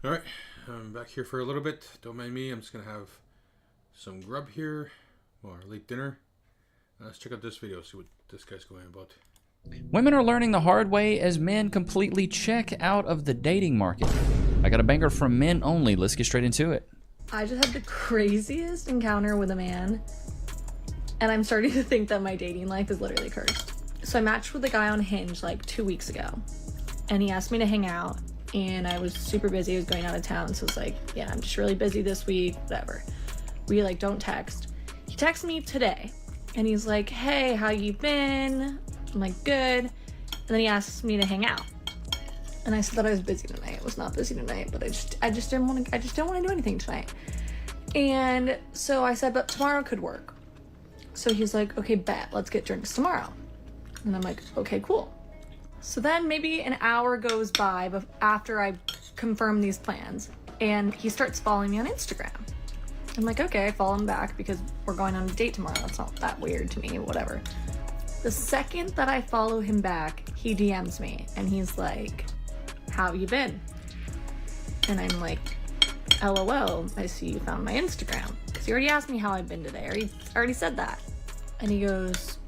Alright, I'm back here for a little bit. Don't mind me, I'm just going to have some grub here, or late dinner. Let's check out this video, see what this guy's going about. Women are learning the hard way as men completely check out of the dating market. I got a banger from men only. Let's get straight into it. I just had the craziest encounter with a man, and I'm starting to think that my dating life is literally cursed. So I matched with a guy on Hinge like 2 weeks ago, and he asked me to hang out, and I was super busy. I was going out of town, so I was like, yeah, I'm just really busy this week, whatever. We like don't text. He texted me today, and he's like, hey, how you been? I'm like, good. And then he asked me to hang out. And I said that I was busy tonight. I was not busy tonight, but I just didn't want to do anything tonight. And so I said, but tomorrow could work. So he's like, okay, bet, let's get drinks tomorrow. And I'm like, okay, cool. So then maybe an hour goes by after I confirm these plans, and he starts following me on Instagram. I'm like, okay, I follow him back because we're going on a date tomorrow. It's not that weird to me, whatever. The second that I follow him back, he DMs me and he's like, how you been? And I'm like, LOL, I see you found my Instagram. Because he already asked me how I've been today. I already said that. And he goes,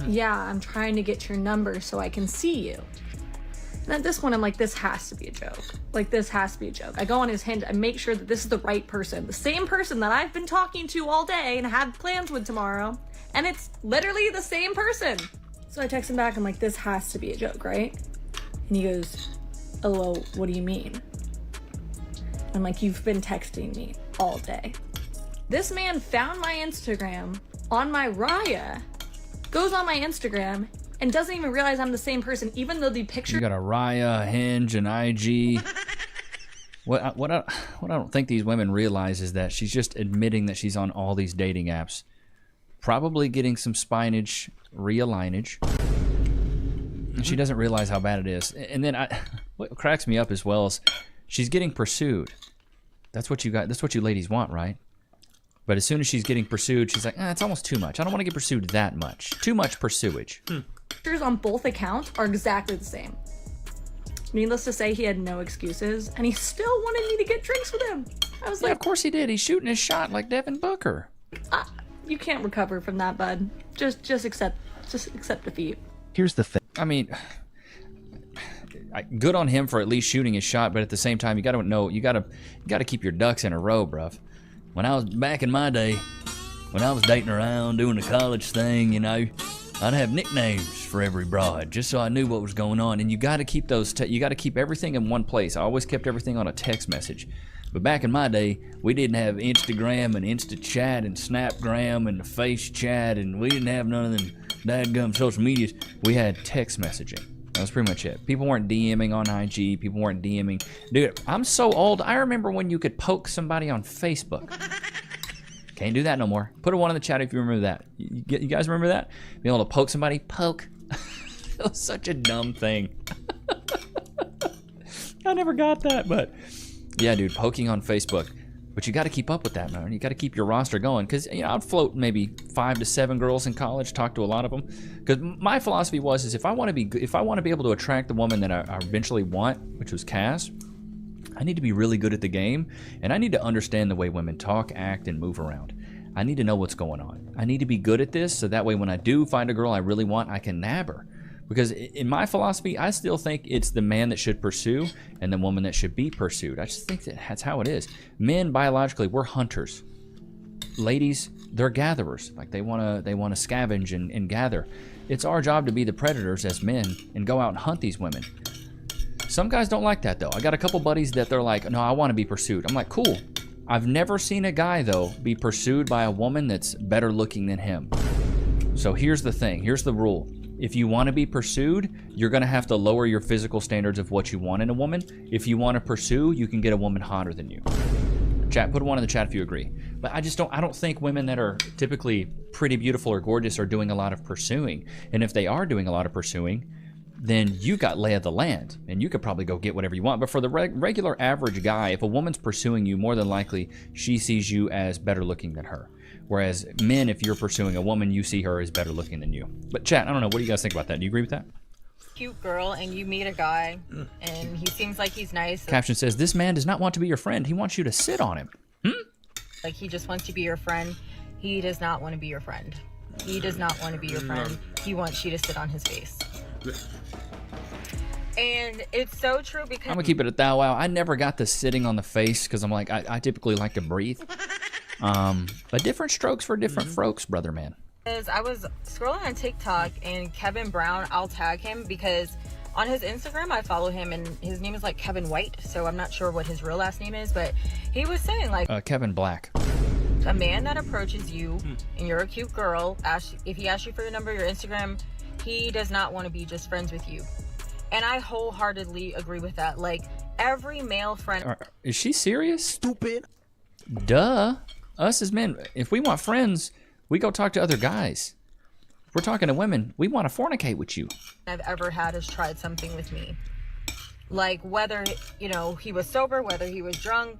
yeah, I'm trying to get your number so I can see you. And at this point, I'm like, this has to be a joke. Like, this has to be a joke. I go on his Hinge, I make sure that this is the right person. The same person that I've been talking to all day and had plans with tomorrow. And it's literally the same person. So I text him back, I'm like, this has to be a joke, right? And he goes, LOL, what do you mean? I'm like, you've been texting me all day. This man found my Instagram on my Raya, goes on my Instagram, and doesn't even realize I'm the same person, even though the picture— You got a Raya, Hinge, and IG. What I don't think these women realize is that she's just admitting that she's on all these dating apps, probably getting some spinach, realignage, and she doesn't realize how bad it is. And then what cracks me up as well is she's getting pursued. That's what you got. That's what you ladies want, right? But as soon as she's getting pursued, she's like, it's almost too much. I don't want to get pursued that much. Too much pursuage. Pictures on both accounts are exactly the same. Needless to say, he had no excuses, and he still wanted me to get drinks with him. I was Yeah, like, of course he did. He's shooting his shot like Devin Booker. you can't recover from that, bud. Just accept defeat. Here's the thing. I mean, good on him for at least shooting his shot, but at the same time, you got to know, you got to keep your ducks in a row, bruv. When I was back in my day, when I was dating around doing the college thing, you know, I'd have nicknames for every broad just so I knew what was going on. And you got to keep those. You got to keep everything in one place. I always kept everything on a text message. But back in my day, we didn't have Instagram and InstaChat and Snapgram and the Face Chat, and we didn't have none of them dadgum social medias. We had text messaging. That was pretty much it. People weren't DMing on IG. People weren't DMing. Dude, I'm so old. I remember when you could poke somebody on Facebook. Can't do that no more. Put a 1 in the chat if you remember that. You guys remember that? Being able to poke somebody? Poke. It was such a dumb thing. I never got that, but yeah, dude, poking on Facebook. But you got to keep up with that, man. You got to keep your roster going, because you know I'd float maybe 5 to 7 girls in college, talk to a lot of them. Because my philosophy is if I want to be able to attract the woman that I eventually want, which was Cass, I need to be really good at the game, and I need to understand the way women talk, act, and move around. I need to know what's going on. I need to be good at this, so that way when I do find a girl I really want, I can nab her. Because in my philosophy, I still think it's the man that should pursue and the woman that should be pursued. I just think that's how it is. Men, biologically, we're hunters. Ladies, they're gatherers. Like they wanna scavenge and gather. It's our job to be the predators as men and go out and hunt these women. Some guys don't like that though. I got a couple buddies that they're like, no, I want to be pursued. I'm like, cool. I've never seen a guy though be pursued by a woman that's better looking than him. So here's the thing. Here's the rule. If you want to be pursued, you're going to have to lower your physical standards of what you want in a woman. If you want to pursue, you can get a woman hotter than you. Chat, put a 1 in the chat if you agree. But I don't think women that are typically pretty beautiful or gorgeous are doing a lot of pursuing. And if they are doing a lot of pursuing, then you got lay of the land and you could probably go get whatever you want. But for the regular average guy, if a woman's pursuing you, more than likely she sees you as better looking than her. Whereas men, if you're pursuing a woman, you see her as better looking than you. But chat, I don't know, what do you guys think about that? Do you agree with that? Cute girl and you meet a guy and he seems like he's nice. Caption says, this man does not want to be your friend. He wants you to sit on him. Like he just wants to be your friend. He does not want to be your friend. He does not want to be your friend. He wants you to sit on his face. And it's so true because I'm gonna keep it at that. Wow, I never got the sitting on the face because I'm like, I typically like to breathe. But different strokes for different folks, brother man. I was scrolling on TikTok and Kevin Brown, I'll tag him because on his Instagram I follow him and his name is like Kevin White, so I'm not sure what his real last name is, but he was saying like Kevin Black. A man that approaches you and you're a cute girl, if he asks you for your number, your Instagram, he does not want to be just friends with you. And I wholeheartedly agree with that. Like every male friend. Is she serious? Stupid. Duh. Us as men, if we want friends, we go talk to other guys. If we're talking to women, we want to fornicate with you. I've ever had has tried something with me. Like whether, you know, he was sober, whether he was drunk,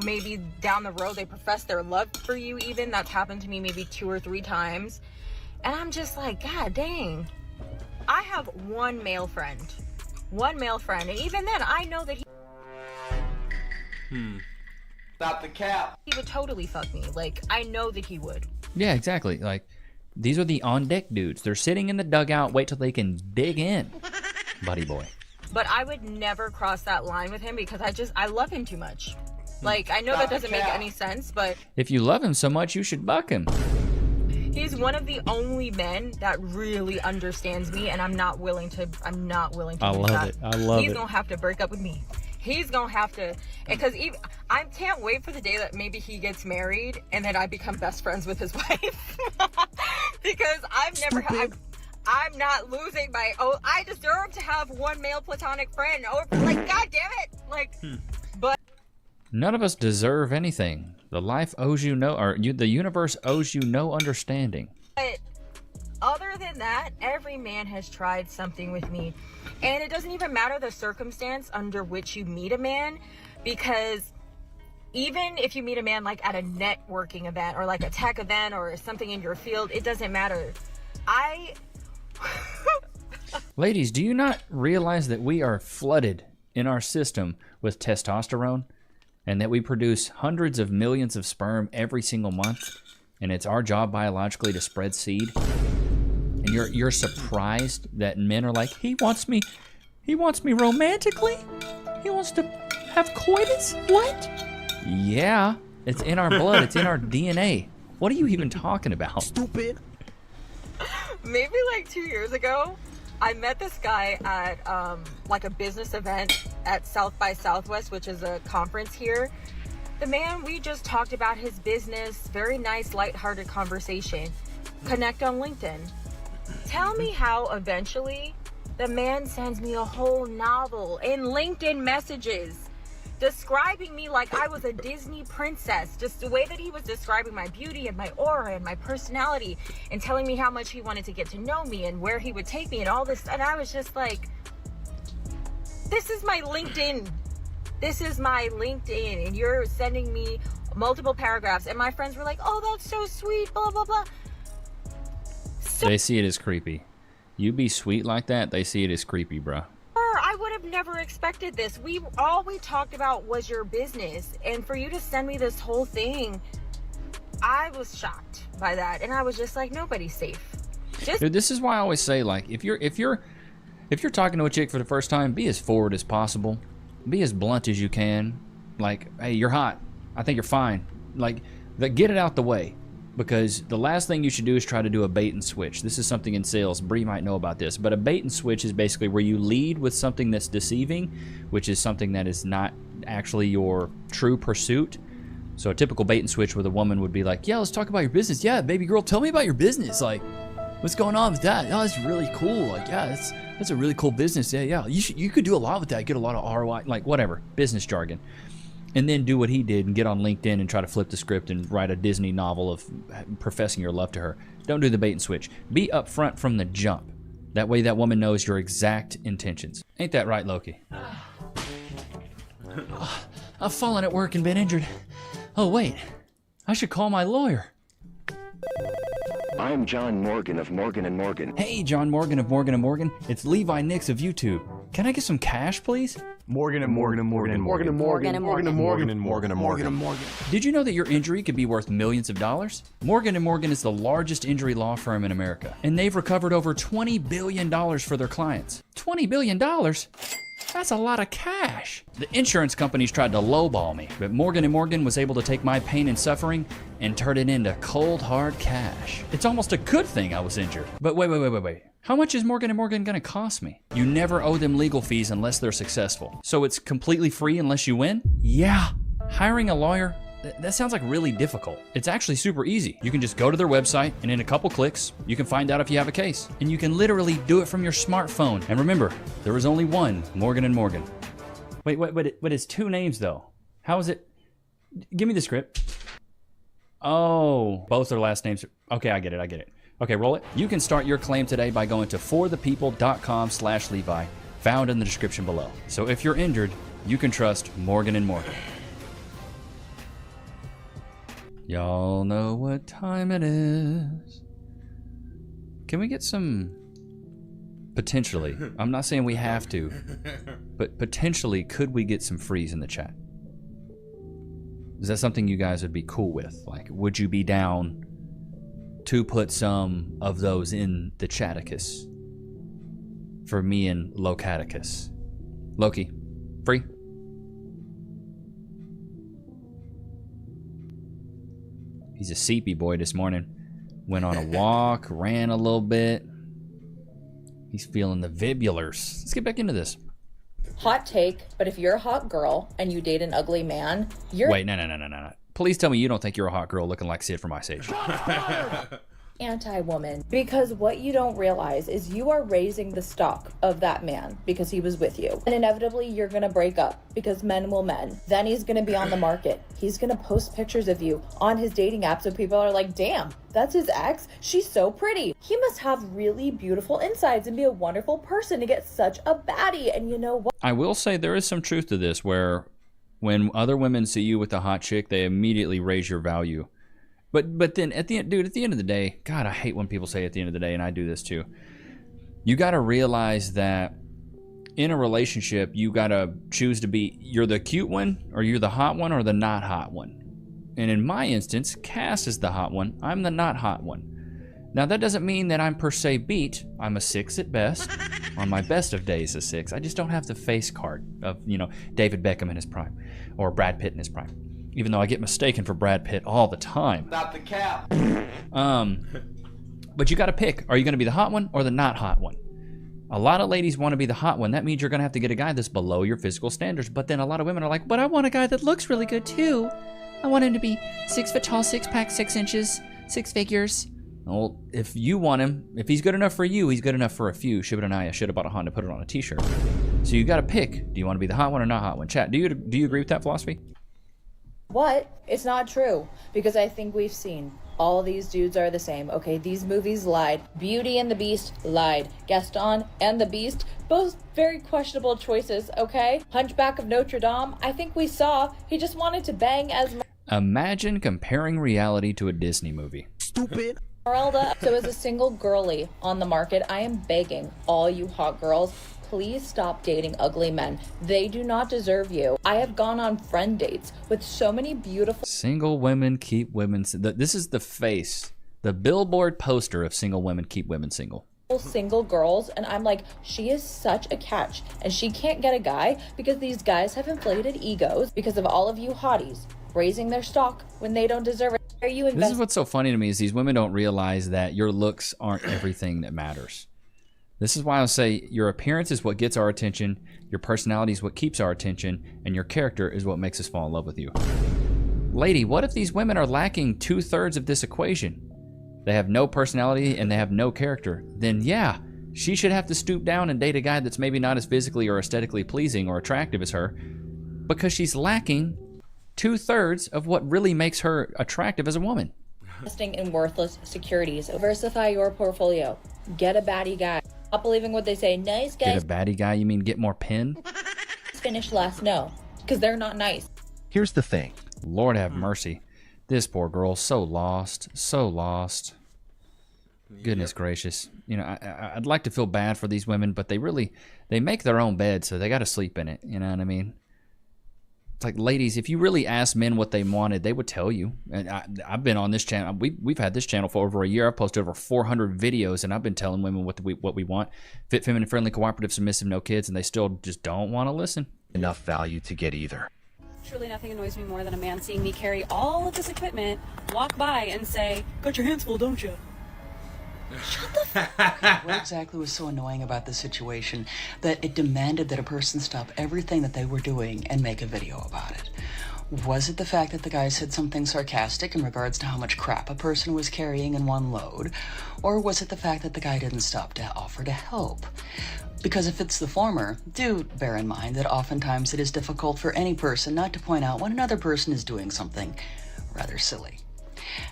maybe down the road they professed their love for you even. That's happened to me maybe 2 or 3 times. And I'm just like, God dang. I have one male friend. And even then, I know that Stop the cap. he would totally fuck me. Like, I know that he would. Yeah, exactly. Like, these are the on-deck dudes. They're sitting in the dugout, wait till they can dig in. Buddy boy. but I would never cross that line with him because I love him too much. Like, I know that doesn't make any sense, but If you love him so much, you should buck him. he's one of the only men that really understands me, and I'm not willing to I lose love that. it. I love He's it. gonna have to break up with me. He's gonna have to, because I can't wait for the day that maybe he gets married and then I become best friends with his wife. Because I'm not losing my, I deserve to have one male platonic friend. Like, god damn it. Like, but None of us deserve anything. The life owes you no, or the universe owes you no understanding. other than that, every man has tried something with me. And it doesn't even matter the circumstance under which you meet a man, because even if you meet a man like at a networking event or like a tech event or something in your field, it doesn't matter. Ladies, do you not realize that we are flooded in our system with testosterone and that we produce hundreds of millions of sperm every single month, and it's our job biologically to spread seed? And you're surprised that men are like, he wants me romantically? He wants to have coitus? What? Yeah, it's in our blood, it's in our DNA. What are you even talking about? Stupid. Maybe like 2 years ago, I met this guy at like a business event at South by Southwest, which is a conference here. The man, we just talked about his business, very nice, lighthearted conversation. Connect on LinkedIn. Tell me how eventually the man sends me a whole novel in LinkedIn messages describing me like I was a Disney princess. Just the way that he was describing my beauty and my aura and my personality and telling me how much he wanted to get to know me and where he would take me and all this. And I was just like, this is my LinkedIn. This is my LinkedIn. And you're sending me multiple paragraphs. And my friends were like, oh, that's so sweet, blah, blah, blah. They see it as creepy. You be sweet like that, they see it as creepy, bruh. I would have never expected this. All we talked about was your business, and for you to send me this whole thing, I was shocked by that, and I was just like, nobody's safe. Dude, this is why I always say, like, if you're talking to a chick for the first time, be as forward as possible, be as blunt as you can. Like, hey, you're hot. I think you're fine. Like, get it out the way. Because the last thing you should do is try to do a bait and switch. This is something in sales. Bree might know about this. But a bait and switch is basically where you lead with something that's deceiving, which is something that is not actually your true pursuit. So a typical bait and switch with a woman would be like, yeah, let's talk about your business. Yeah, baby girl, tell me about your business. Like, what's going on with that? Oh, that's really cool. Like, yeah, that's a really cool business. Yeah. You could do a lot with that. Get a lot of ROI. Like, whatever. Business jargon. And then do what he did and get on LinkedIn and try to flip the script and write a Disney novel of professing your love to her. Don't do the bait and switch. Be upfront from the jump. That way that woman knows your exact intentions. Ain't that right, Loki? I've fallen at work and been injured. Oh, wait. I should call my lawyer. I'm John Morgan of Morgan & Morgan. Hey, John Morgan of Morgan & Morgan. It's Levi Nix of YouTube. Can I get some cash, please? Morgan & Morgan & Morgan & Morgan & Morgan & Morgan & Morgan & Morgan & Morgan & Morgan. Did you know that your injury could be worth millions of dollars? Morgan & Morgan is the largest injury law firm in America, and they've recovered over $20 billion for their clients. $20 billion? That's a lot of cash. The insurance companies tried to lowball me, but Morgan & Morgan was able to take my pain and suffering and turn it into cold, hard cash. It's almost a good thing I was injured. But wait. How much is Morgan & Morgan gonna cost me? You never owe them legal fees unless they're successful. So it's completely free unless you win? Yeah. Hiring a lawyer? That sounds like really difficult. It's actually super easy. You can just go to their website, and in a couple clicks, you can find out if you have a case. And you can literally do it from your smartphone. And remember, there is only one Morgan & Morgan. Wait, but it's two names though. How is it? Give me the script. Oh, both their last names. Okay, I get it. Okay, roll it. You can start your claim today by going to forthepeople.com/Levi, found in the description below. So if you're injured, you can trust Morgan & Morgan. Y'all know what time it is. Can we get some... Potentially. I'm not saying we have to, but potentially could we get some freeze in the chat? Is that something you guys would be cool with? Like, would you be down to put some of those in the chaticus for me and Locaticus? Loki, free. He's a seepy boy this morning. Went on a walk, ran a little bit. He's feeling the vibulars. Let's get back into this. Hot take, but if you're a hot girl and you date an ugly man, you're Wait, no. Please tell me you don't think you're a hot girl looking like Sid from Ice Age. anti-woman. Because what you don't realize is you are raising the stock of that man because he was with you. And inevitably you're gonna break up because men will men. Then he's gonna be on the market. He's gonna post pictures of you on his dating app so people are like, damn, that's his ex? She's so pretty. He must have really beautiful insides and be a wonderful person to get such a baddie. And you know what? I will say there is some truth to this where when other women see you with a hot chick, they immediately raise your value. But then at the end, dude, at the end of the day, God, I hate when people say at the end of the day, and I do this too. You got to realize that in a relationship, you got to choose to be, you're the cute one, or you're the hot one, or the not hot one. And in my instance, Cass is the hot one. I'm the not hot one. Now, that doesn't mean that I'm per se beat. I'm a 6 at best. On my best of days, a 6. I just don't have the face card of, you know, David Beckham in his prime, or Brad Pitt in his prime. Even though I get mistaken for Brad Pitt all the time. Not the cap. But you got to pick. Are you going to be the hot one or the not hot one? A lot of ladies want to be the hot one. That means you're going to have to get a guy that's below your physical standards. But then a lot of women are like, but I want a guy that looks really good too. I want him to be 6 foot tall, 6 pack, 6 inches, 6 figures. Well, if you want him, if he's good enough for you, he's good enough for a few. Shibanaya should have bought a Honda, put it on a t-shirt. So you got to pick. Do you want to be the hot one or not hot one? Chat, do you agree with that philosophy? What? It's not true. Because I think we've seen all these dudes are the same. Okay, these movies lied. Beauty and the Beast lied. Gaston and the Beast, both very questionable choices, okay? Hunchback of Notre Dame, I think we saw he just wanted to bang Esmeralda. Imagine comparing reality to a Disney movie. Stupid. So as a single girly on the market, I am begging all you hot girls, please stop dating ugly men. They do not deserve you. I have gone on friend dates with so many beautiful Single women keep women. This is the face, the billboard poster of single women keep women single. Single girls, and I'm like, she is such a catch, and she can't get a guy because these guys have inflated egos because of all of you hotties raising their stock when they don't deserve it. Are you This is what's so funny to me is these women don't realize that your looks aren't everything that matters. This is why I'll say your appearance is what gets our attention, your personality is what keeps our attention, and your character is what makes us fall in love with you. Lady, what if these women are lacking 2/3 of this equation? They have no personality and they have no character. Then yeah, she should have to stoop down and date a guy that's maybe not as physically or aesthetically pleasing or attractive as her, because she's lacking 2/3 of what really makes her attractive as a woman. Investing in worthless securities. Diversify your portfolio. Get a baddie guy. Not believing what they say. Nice guys Get a baddie guy, you mean get more pin? finish last. No, because they're not nice. Here's the thing. Lord have mercy. This poor girl, so lost, so lost. Goodness gracious. You know, I'd like to feel bad for these women, but they make their own bed, so they got to sleep in it. You know what I mean? It's like, ladies, if you really asked men what they wanted, they would tell you. And I've been on this channel. We've had this channel for over a year. I've posted over 400 videos, and I've been telling women what we want. Fit, feminine, friendly, cooperative, submissive, no kids, and they still just don't want to listen. Enough value to get either. Truly nothing annoys me more than a man seeing me carry all of this equipment, walk by and say, got your hands full, don't you? What exactly was so annoying about the situation that it demanded that a person stop everything that they were doing and make a video about it? Was it the fact that the guy said something sarcastic in regards to how much crap a person was carrying in one load? Or was it the fact that the guy didn't stop to offer to help? Because if it's the former, do bear in mind that oftentimes it is difficult for any person not to point out when another person is doing something rather silly.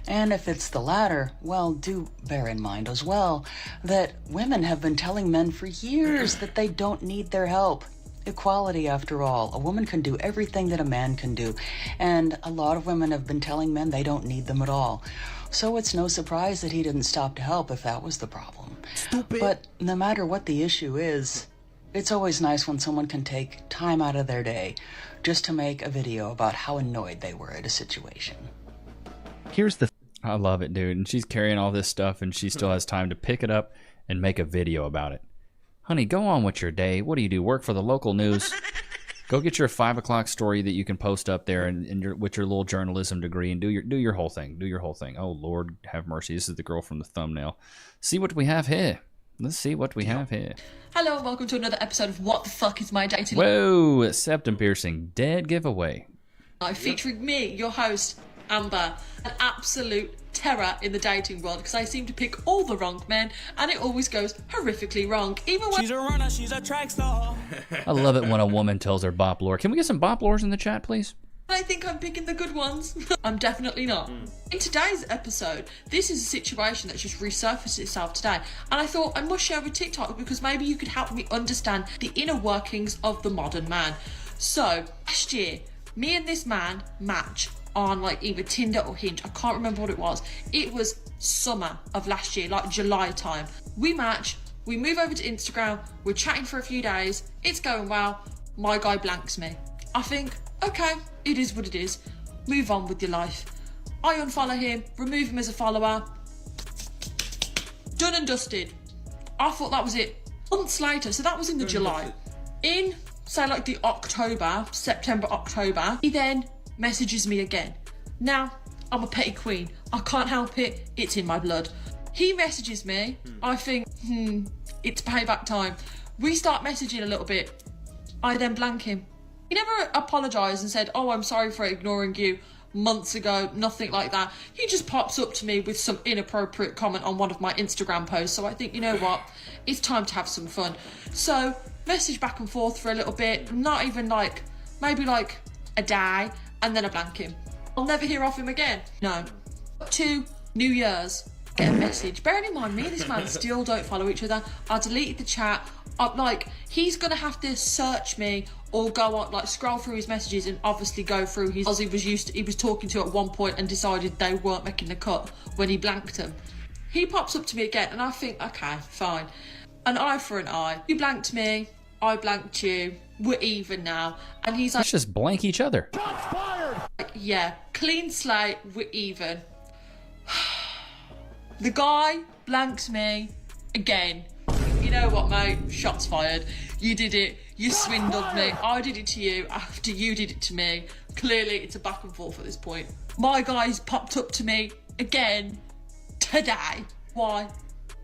And if it's the latter, well, do bear in mind as well that women have been telling men for years that they don't need their help. Equality, after all. A woman can do everything that a man can do. And a lot of women have been telling men they don't need them at all. So it's no surprise that he didn't stop to help if that was the problem. Stupid. But no matter what the issue is, it's always nice when someone can take time out of their day just to make a video about how annoyed they were at a situation. Here's the I love it, dude. And she's carrying all this stuff, and she still has time to pick it up and make a video about it. Honey, go on with your day. What do? Work for the local news? Go get your 5 o'clock story that you can post up there with your little journalism degree and do your whole thing. Do your whole thing. Oh, Lord, have mercy. This is the girl from the thumbnail. See what we have here. Let's see what we have here. Hello and welcome to another episode of What the Fuck is My Dating Whoa, septum piercing. Dead giveaway. Life, featuring me, your host, Amber. An absolute terror in the dating world because I seem to pick all the wrong men and it always goes horrifically wrong. Even when she's a runner, she's a track star. I love it when a woman tells her bop lore. Can we get some bop lores in the chat, please? I think I'm picking the good ones. I'm definitely not. In today's episode, this is a situation that's just resurfaced itself today, and I thought I must share with TikTok because maybe you could help me understand the inner workings of the modern man. So, last year, me and this man matched on like either Tinder or Hinge. I can't remember what it was. It was summer of last year, like July time. We match, we move over to Instagram, we're chatting for a few days, it's going well, my guy blanks me. I think, okay, it is what it is. Move on with your life. I unfollow him, remove him as a follower. Done and dusted. I thought that was it. Months later, so that was in the July. In, say like the September, October, he then messages me again. Now, I'm a petty queen. I can't help it. It's in my blood. He messages me. I think, it's payback time. We start messaging a little bit. I then blank him. He never apologised and said, oh, I'm sorry for ignoring you months ago, nothing like that. He just pops up to me with some inappropriate comment on one of my Instagram posts. So I think, you know what? It's time to have some fun. So, message back and forth for a little bit. Not even like, maybe like a day. And then I blank him. I'll never hear of him again. No. To New Year's, get a message. Bearing in mind, me and this man still don't follow each other. I deleted the chat. He's gonna have to search me or go on, like, scroll through his messages and obviously go through his, as he was talking to at one point and decided they weren't making the cut when he blanked him. He pops up to me again and I think, okay, fine. An eye for an eye. You blanked me, I blanked you. We're even now. And he's like, let's just blank each other. Like, yeah, clean slate, we're even. The guy blanks me again. You know what, mate? Shots fired. You did it. You swindled me. I did it to you after you did it to me. Clearly, it's a back and forth at this point. My guy's popped up to me again today. Why?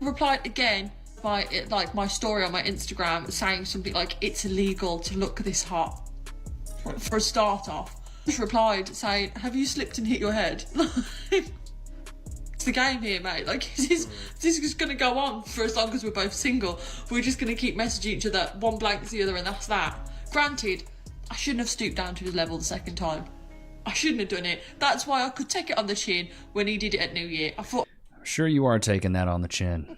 Replied again. My story on my Instagram saying something like, it's illegal to look this hot for a start off. Just replied saying, have you slipped and hit your head? It's the game here, mate. Like, is this just gonna go on for as long as we're both single? We're just gonna keep messaging each other, one blanks the other and that's that. Granted, I shouldn't have stooped down to his level the second time. I shouldn't have done it. That's why I could take it on the chin when he did it at New Year. I thought, sure you are taking that on the chin.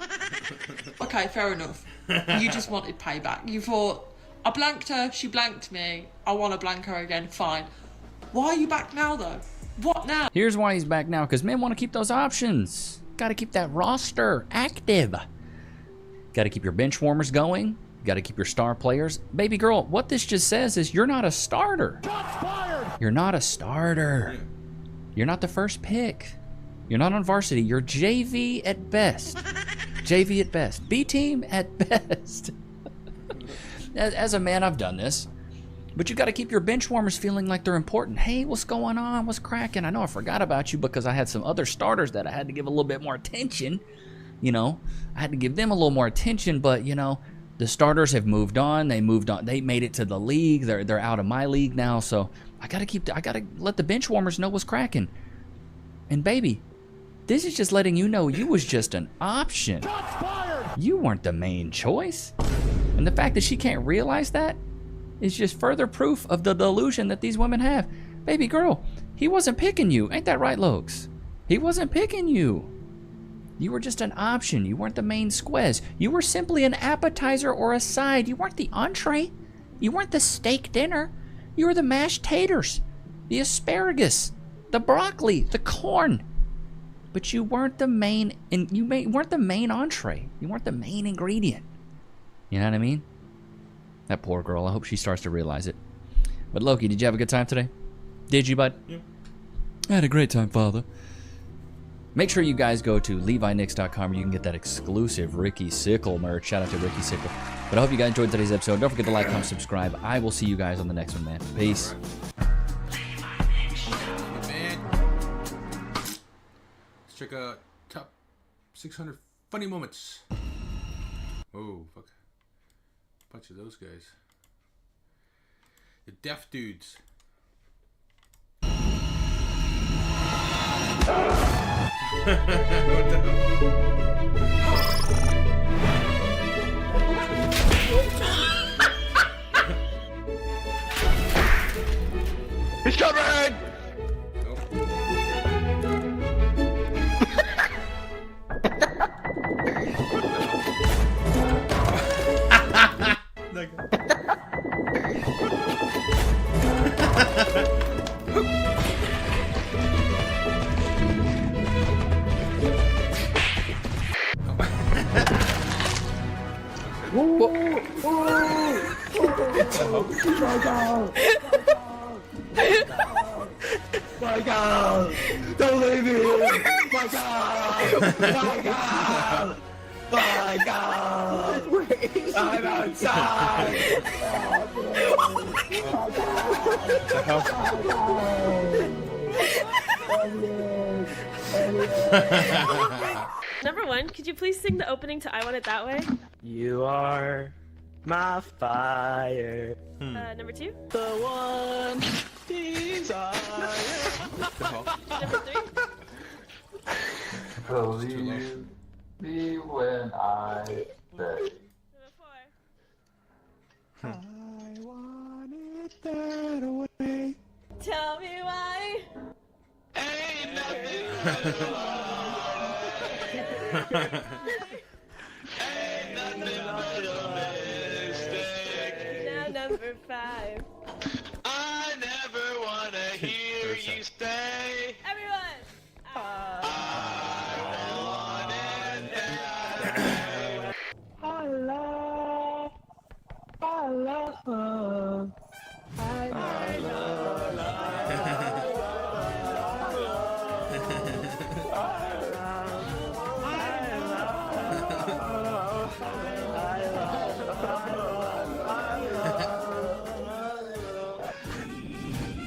Okay, fair enough. You just wanted payback. You thought, I blanked her, she blanked me, I want to blank her again, fine. Why are you back now, though? What now? Here's why he's back now, because men want to keep those options. Got to keep that roster active. Got to keep your bench warmers going. Got to keep your star players. Baby girl, what this just says is you're not a starter. You're not a starter. You're not the first pick. You're not on varsity. You're JV at best. JV at best. B team at best. As a man, I've done this. But you got to keep your bench warmers feeling like they're important. Hey, what's going on? What's cracking? I know I forgot about you because I had some other starters that I had to give a little bit more attention. You know, I had to give them a little more attention. But, you know, the starters have moved on. They moved on. They made it to the league. They're out of my league now. So I got to let the bench warmers know what's cracking. And baby, this is just letting you know you was just an option. You weren't the main choice. And the fact that she can't realize that is just further proof of the delusion that these women have. Baby girl, he wasn't picking you. Ain't that right, Lokes? He wasn't picking you. You were just an option. You weren't the main squez. You were simply an appetizer or a side. You weren't the entree. You weren't the steak dinner. You were the mashed taters, the asparagus, the broccoli, the corn. But you weren't the main, and you weren't the main entree. You weren't the main ingredient. You know what I mean? That poor girl. I hope she starts to realize it. But Loki, did you have a good time today? Did you, bud? Yeah. I had a great time, Father. Make sure you guys go to levinix.com where you can get that exclusive Ricky Sickle merch. Shout out to Ricky Sickle. But I hope you guys enjoyed today's episode. Don't forget to like, comment, subscribe. I will see you guys on the next one, man. Peace. Let's check out top 600 funny moments. Oh, fuck. Bunch of those guys. The deaf dudes. What the He's coming! My God! Don't leave me! My God! My God! My God! I'm outside! Number 1, could you please sing the opening to I Want It That Way? You are my fire. Number 2? The one desire. Number 3? Believe me when I say. Number 4? I want it that way. Tell me why. Ain't nothing Ain't nothing but a mistake. Now number 5. I never wanna hear you say. Everyone! I want it that way. I love.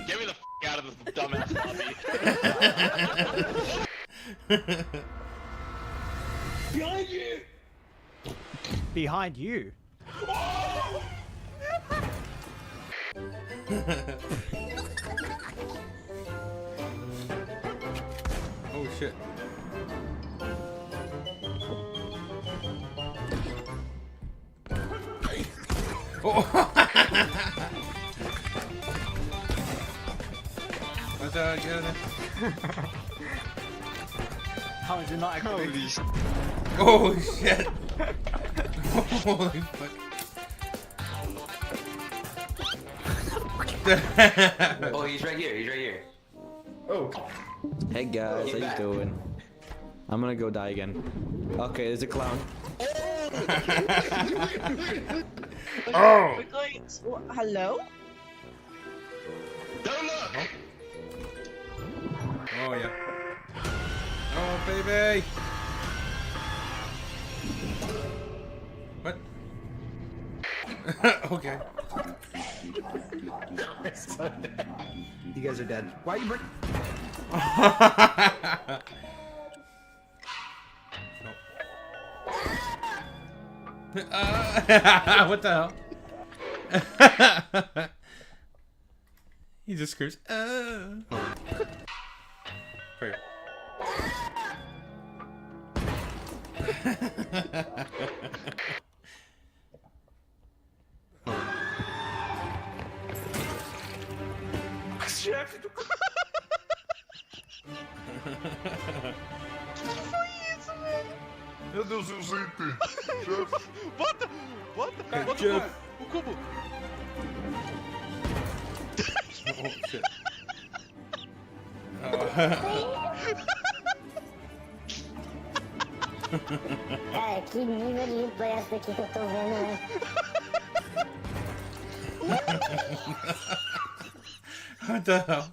Get me the out of this dumbass lobby. Behind you! Behind you? Oh shit. Oh. What's that? Get out of there. How did you not actually? Oh shit. Holy fuck. Oh, he's right here. He's right here. Oh. Hey guys, how you doing? I'm gonna go die again. Okay, there's a clown. Oh. Quickly. Hello? Don't look. Oh yeah. Oh baby. What? Okay. You guys are dead. Why are you bring? What the hell? He just screams. Here. Chefe do... Que foi isso, velho? Meu Deus, eu sei. Chefe. Bota! Bota! Bota Jeff. o cubo! Oh shit. Cara, que nível de pressa aqui que eu tô vendo, né? What the hell?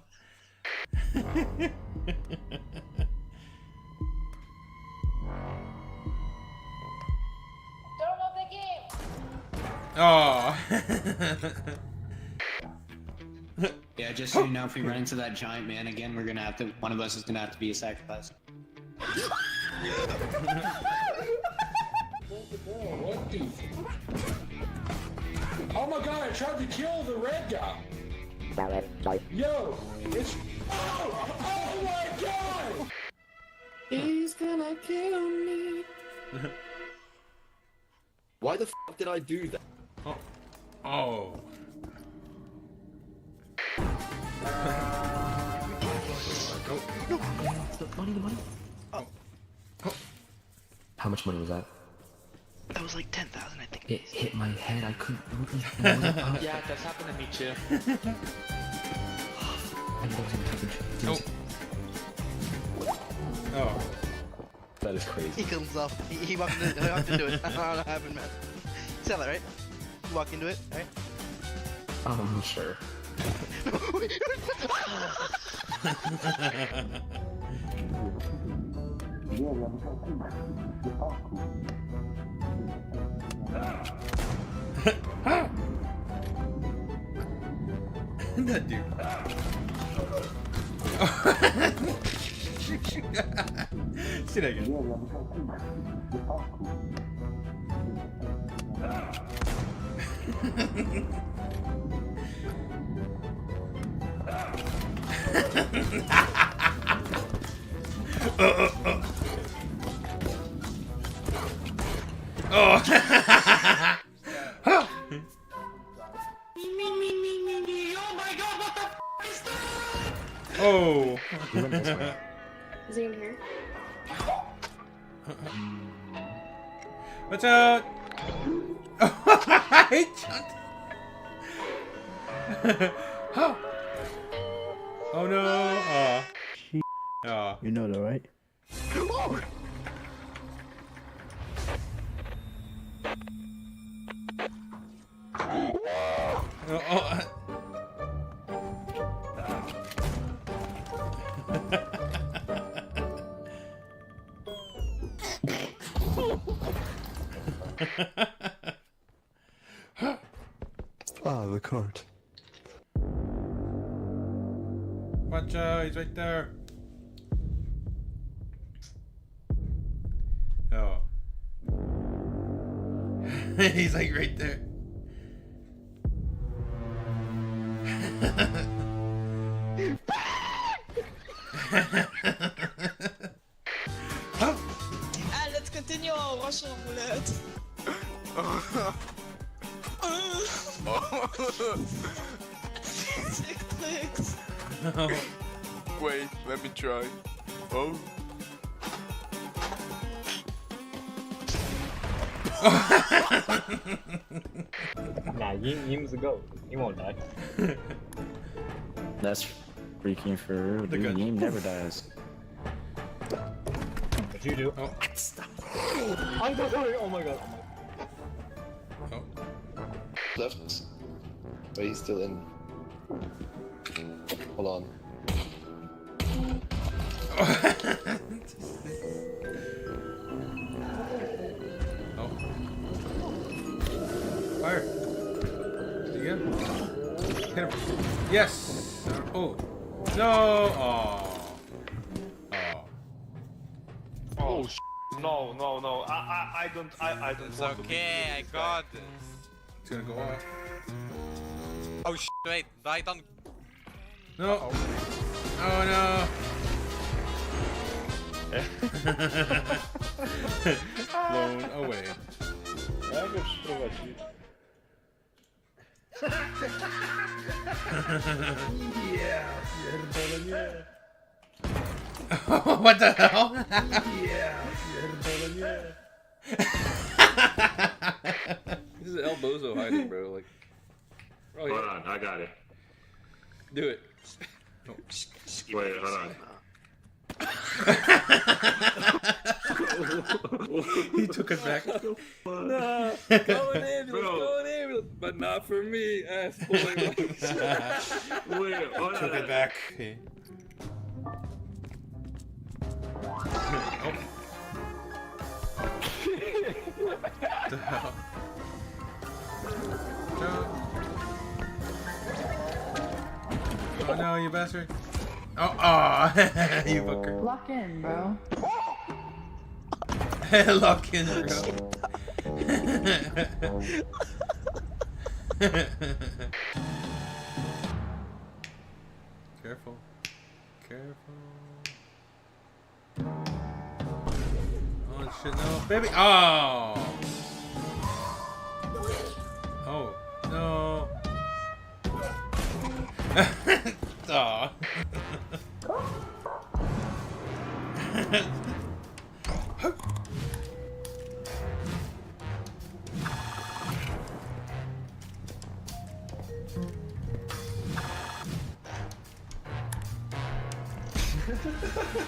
Oh. Yeah, just so you know, if we run into that giant man again, we're gonna have to. One of us is gonna have to be a sacrifice. Oh my god, I tried to kill the red guy. Yo, it's. Oh my god! He's gonna kill me. Why the f did I do that? Oh. Oh. No. The money. Oh. How much money was that? That was like 10,000, I think. It hit my head. I couldn't. Yeah, that's happened to me too. I know it's gonna happen. Oh. That is crazy. He comes off. He walked into it. I don't know what happened, man. You saw that, right? You walk into it, right? I'm sure. That dude. See that again. Oh. Oh. Is he in here? Watch out! I jumped. Oh. Oh no! Oh. Oh. You know that, right? Oh. Ah, the cart. Watch out, he's right there. Oh. He's like right there. Let's continue our Russian roulette. Sick tricks. Wait, let me try. Oh. Nah, Yim's a goat. He won't die. That's freaking for real, dude. Yim never dies. What you do? Oh. Stop. I'm so sorry. Oh my god. Oh. Left. But he's still in. Hold on. Oh. Fire. Again. Hit him. Yes. Oh. No. Oh. Oh, no, no, no. I don't. It's okay, I got this. It's gonna go off. Oh, wait, right on. No. Oh no. Blown away. Ja go przyprowadzi. Yeah, pierdolę nie. What the hell? Yeah, pierdolę nie. This is El Bozo hiding, bro. Like, Hold on, I got it. do it. Wait, hold on. He took it back. No, go in ambulance, go in ambulance, but not for me, ass boy. Wait, hold on. Took it back. Okay. Oh. The hell? Oh, you bastard. Oh, oh. You fucker. Lock in, bro. Lock in, bro. Careful. Careful. Oh, shit, no. Baby. Oh. Oh, no. Aw.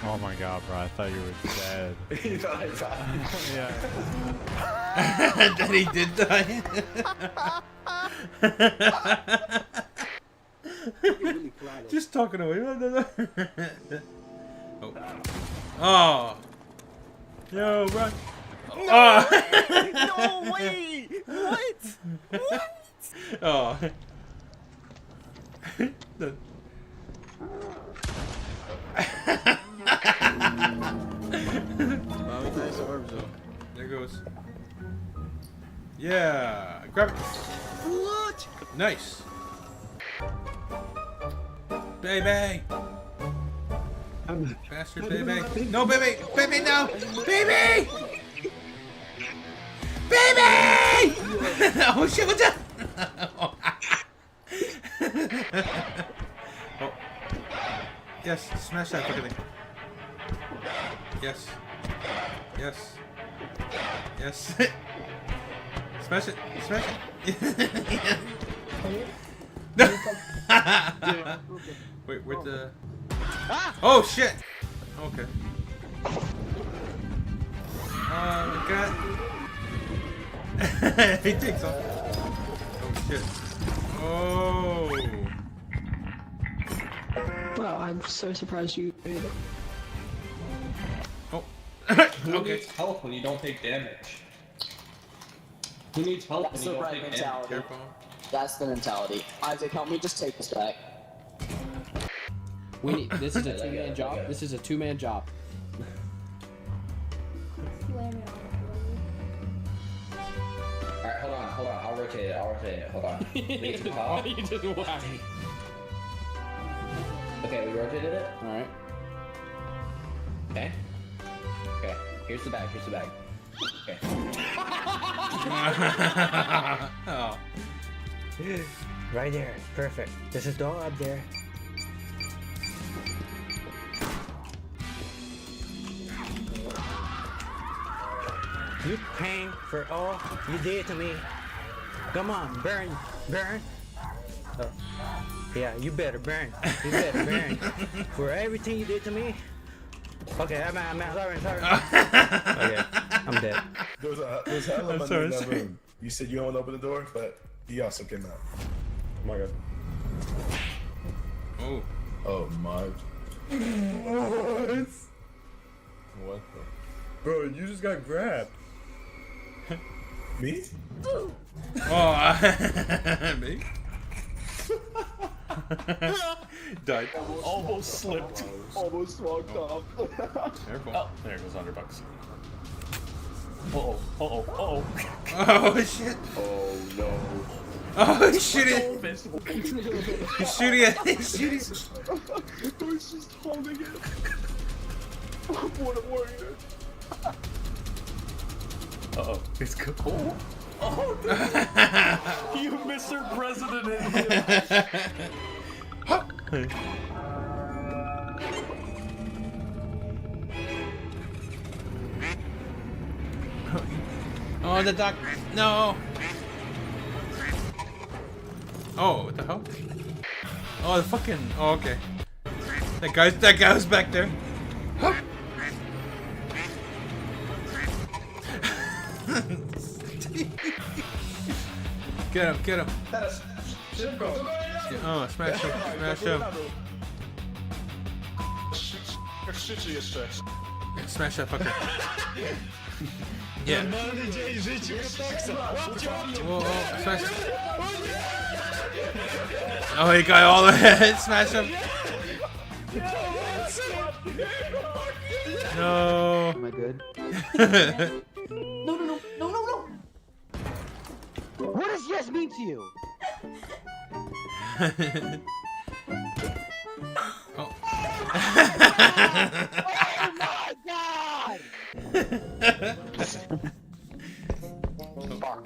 Oh my god, bro, I thought you were dead. You thought I died? Yeah. That he did die. Just talking away. Oh. Oh. Yo, run. Oh. No way! What? What? Oh. Nice orbs though. There goes. Yeah, grab it. What? Nice. Baby. Bastard, baby. No, baby. Baby, no. Baby. Baby. Oh shit! What's up? Oh. Yes, smash that fucking thing. Yes. Yes. Yes. Smash it. Smash it. Wait, where'd the... Oh, shit! Okay. Oh, my God. He takes off. Oh, shit. Oh. Wow, I'm so surprised you made it. Oh. Who Okay. needs help when you don't take damage? Who needs help That's when the you don't right take mentality. damage? That's the mentality. Isaac, help me just take this back. We need. This is a two-man job. This is a two-man job. Alright, hold on. I'll rotate it. Hold on. We get to the top. You just whack. Okay, we rotated it. Alright. Okay. Okay. Here's the bag. Okay. Oh. Right there. Perfect. This is all up there. You paying for all you did to me. Come on, burn. Oh. Yeah, you better burn. You better burn. For everything you did to me. Okay, I'm sorry. Okay, I'm dead. There's hella I'm money sorry, in that sorry. room. You said you don't open the door, but he also came out. Oh my god. Oh. Oh my. What the? Bro, you just got grabbed. Me? Oh, me? Died. Almost slipped. Almost walked off. Careful. Oh, there goes $100. Uh-oh. Oh shit. Oh no. Oh, he's shooting. He's shooting it. He's shooting. He's just holding it. What a warrior. Uh-oh. It's cool. Oh, you Mr. President in here. Oh, the duck. No. Oh, what the hell? Oh, the fucking. Oh, okay. That guy was back there. Get him. Oh, smash him. Smash that fucker. Yeah. Whoa, smash. Oh, he got all the head smash him. No. Am I good? No, no, no, no, no, no. What does yes mean to you? Oh. Oh my god!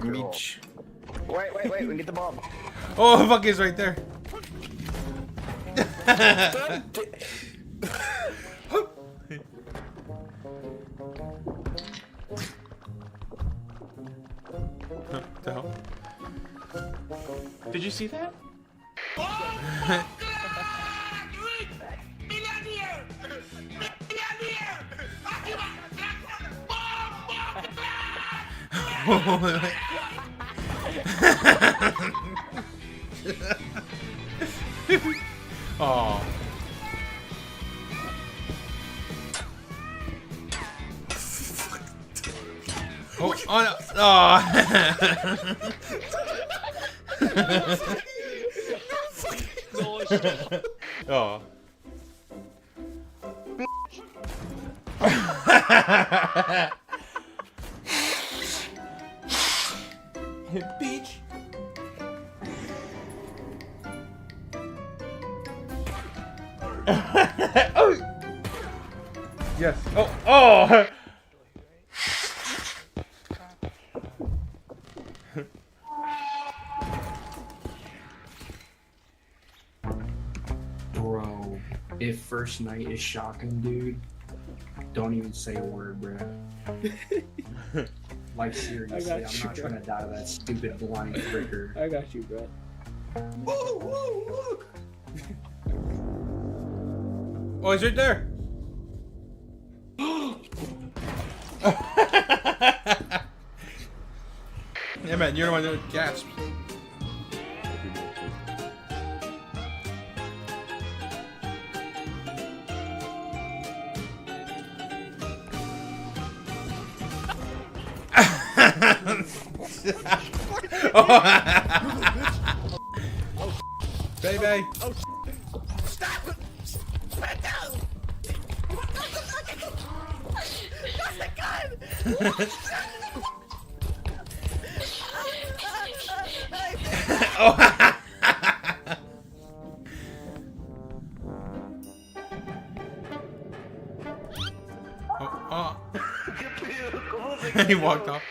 Meech. Wait, we can get the bomb. Oh, fuck, he's right there. What the hell? Did you see that? Oh. Oh, oh, no. Oh. Beach. Oh. Yes. Oh. Oh. Bro, if first night is shocking, dude, don't even say a word, bro. Like, seriously, I'm not trying to die to that stupid blind fricker. I got you, bro. Oh, he's right there. Yeah, man, you're the one that gasped. Baby. Oh, stop! Put down! That's the gun! Oh. Oh. He walked off.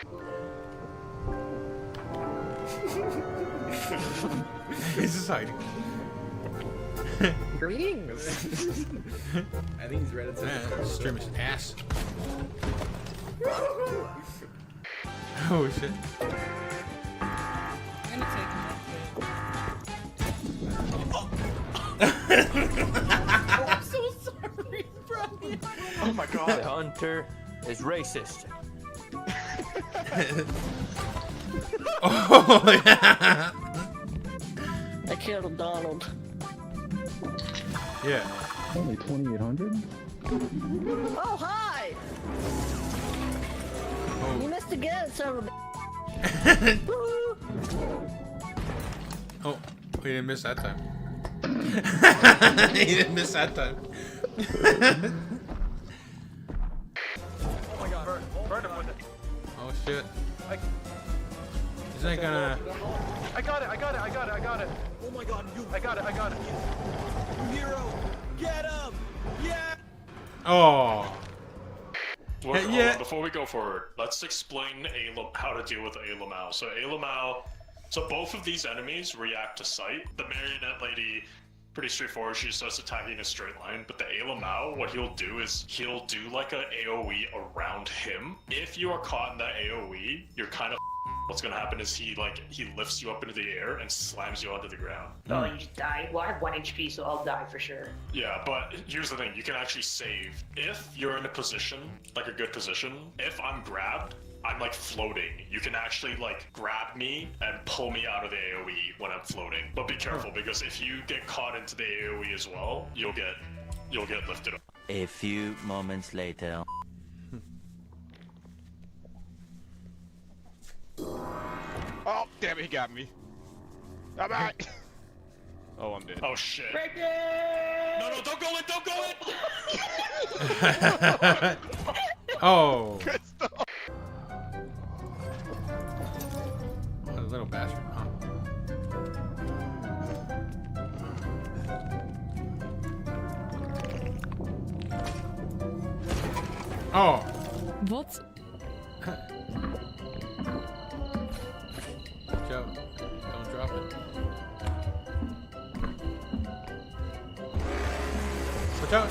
He's just hiding. Greetings. I think he's ready to stream his ass. Oh shit. I'm so sorry, bro. Oh my god. The hunter is racist. Oh yeah. I killed Donald. Yeah. Only 2,800? Oh, hi! Oh. You missed again, son of a Oh, he didn't miss that time. He didn't miss that time. Oh my god. Burn him with it. Oh shit. Is that gonna... I got it. Oh my god, you. I got it. Hero, get him! Yeah! Oh. Well, hold Yeah. on, before we go forward, let's explain how to deal with A. Lamau. So A. Lamau, so both of these enemies react to sight. The marionette lady, pretty straightforward, she just starts attacking in a straight line. But the A. Lamau, what he'll do is he'll do like a AoE around him. If you are caught in that AoE, you're kind of what's gonna happen is he lifts you up into the air and slams you onto the ground. Oh, you just die. Well, I have 1 HP, so I'll die for sure. Yeah, but here's the thing, you can actually save. If you're in a position, like a good position, if I'm grabbed, I'm like floating. You can actually like grab me and pull me out of the AoE when I'm floating. But be careful, because if you get caught into the AoE as well, you'll get lifted up. A few moments later. Oh, damn it, he got me. Bye-bye. Oh, I'm dead. Oh shit. Ricky! No, don't go in, don't go in! Oh. What a little bastard, huh? Oh. Wat? Joe, don't drop it. Watch out.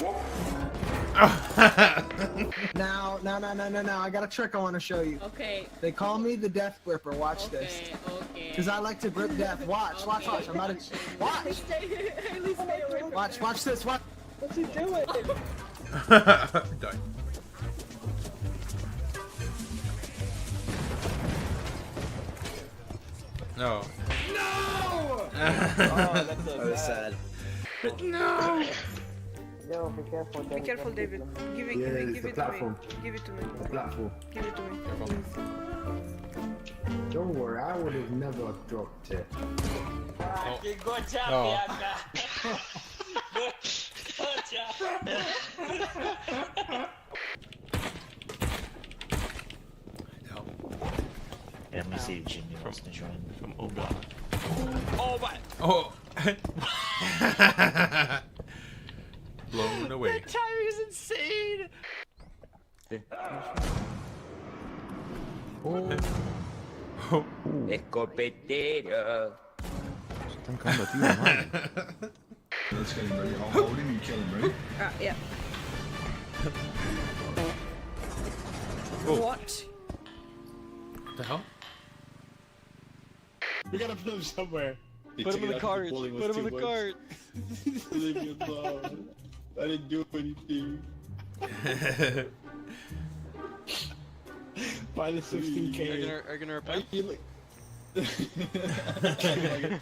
Now, I got a trick I want to show you. Okay. They call me the Death Gripper. Watch this. Okay. Because I like to grip death. Watch. I'm about to. Watch. Watch this. Watch. What's he doing? Die. No. No! Oh, that's so sad. No! Yo, be careful, David. Be careful, David. Give it to me. Give it to me. Give it to me. The platform. Give it to me. Don't worry, I would have never dropped it. Good job, Oh. Bianca. Good job. Let me see if Jimmy wants to join. From Oba. Oh my. Oh. Blown away. That timing is insane. Oh. Escopetero. Something come with you online. Let's get him ready. I'll hold him, you kill him, ready? Yeah. Oh. What? What the hell? We gotta put him somewhere. They Put him took in it the out cart. the bowling was Put him in too the much. cart. Leave me alone. I didn't do anything. Buy the 16K. Are you gonna reply?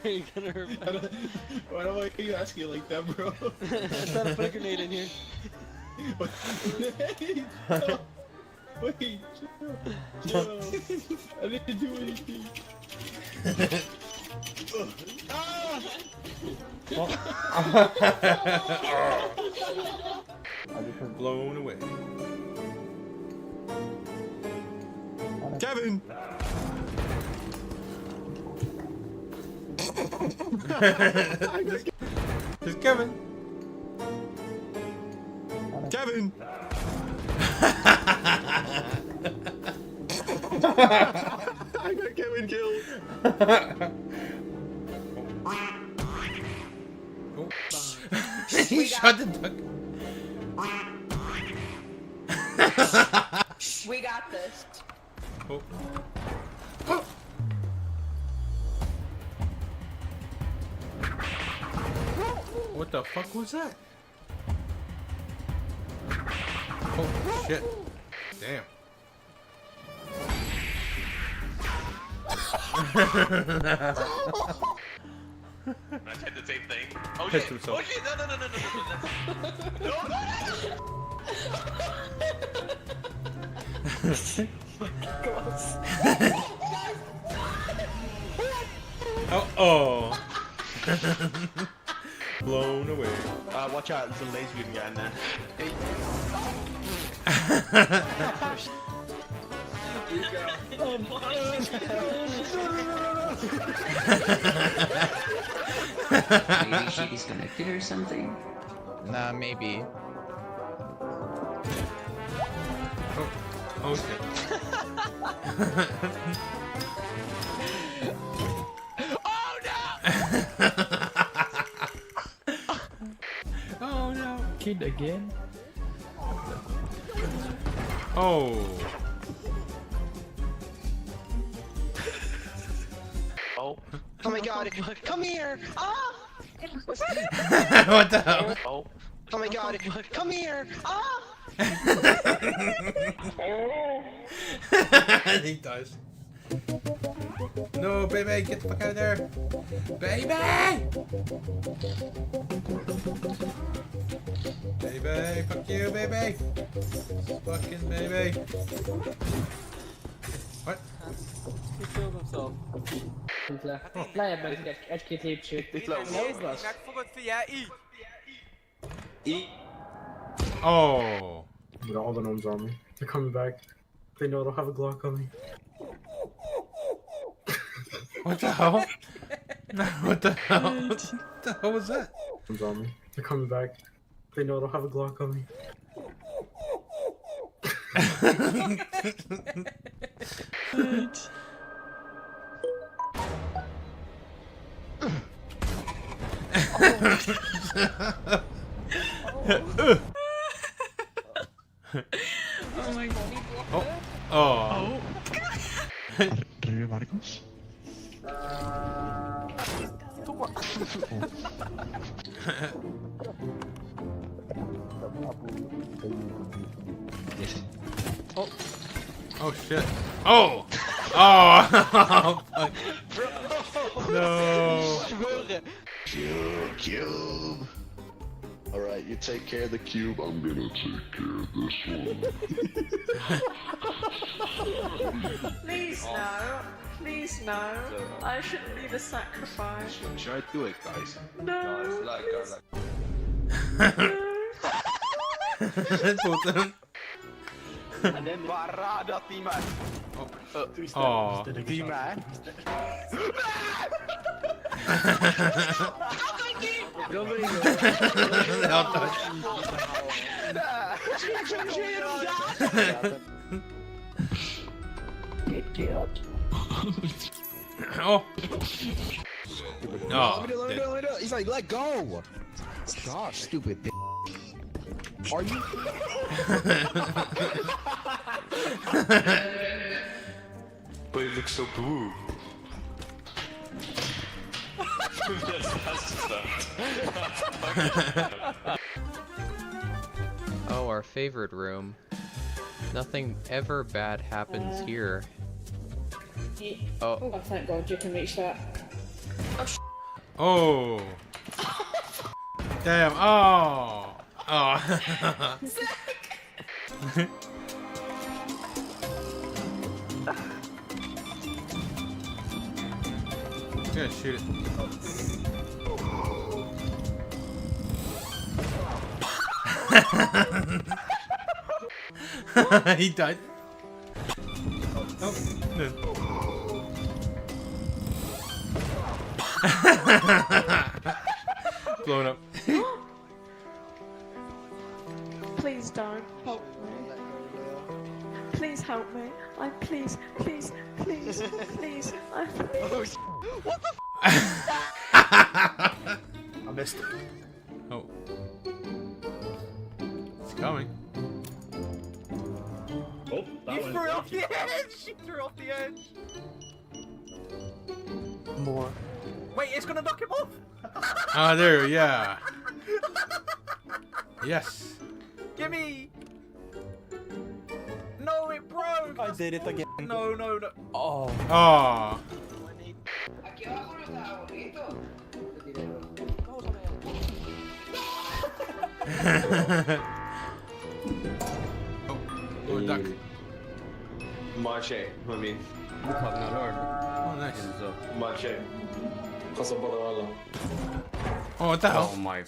Are you gonna reply? Why do I keep asking you like that, bro? I thought I put a grenade in here. Wait, chill. I didn't do anything. Blown away. Kevin! It's Kevin. Kevin! I got Kevin killed. He shot the duck. We got this. Oh. What the fuck was that? Oh shit. Damn. I said the same thing. Oh Pissed shit! himself. Oh shit! No! Oh, oh. Blown away. Watch out! There's a laser beam guy in there. Maybe she disconnected or something. Nah, maybe. Oh shit. Oh no! Oh no. Kid again? Oh. Oh. Oh my god! Come here! Ah! What the hell? Oh. Oh my god! Come here! Ah! He does. No, baby, get the fuck out of there. Baby! Baby, fuck you, baby. Fucking baby. What? He killed himself. Lejjebb egy-két lépcsőt. Nézd azt! Megfogod, figyelj, így! Eat. Oh. But all the gnomes on me. They're coming back. They know I don't have a Glock on me. What the hell? What the hell? What the hell was that? Gnomes on me. They're coming back. They know I don't have a Glock on me. Oh my god. Oh. Marcos? Oh. Oh shit. Oh! Oh! Fuck. No. Cube. Alright, you take care of the cube, I'm gonna take care of this one. Please no. Please no. I shouldn't be the sacrifice. Should I do it, guys? No. Guys. Both of them. And then Barada Timan. Oh. Timan. Nobody Oh. Oh. He's like, let go. Gosh, stupid bitch. Are you? But he looks so blue. Oh, our favorite room. Nothing ever bad happens here. Oh, thank God you can reach that. Oh. Damn. Oh. Oh. Yeah, shoot it. He died. Oh, no. Blown up. Please don't help me. Please help me. Please. What the I missed it. Oh. It's coming. Oh, You threw off the edge! You threw off the edge! More. Wait, it's gonna knock him off! Ah, there, yeah. Yes. Gimme! No, it broke! I did it again. No. Oh. Oh. Oh, duck. Marche, I mean. Oh, nice. Marche. Oh, what the hell? Oh my.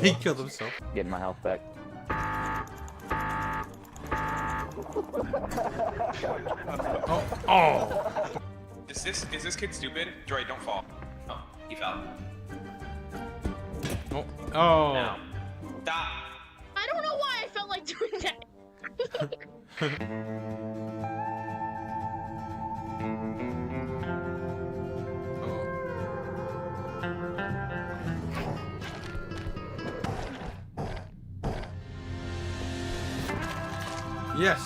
He killed himself. Getting my health back. Oh. Is this kid stupid? Droid, don't fall. Oh, he fell. Oh. Oh. Now. Stop. I don't know why I felt like doing that. Yes.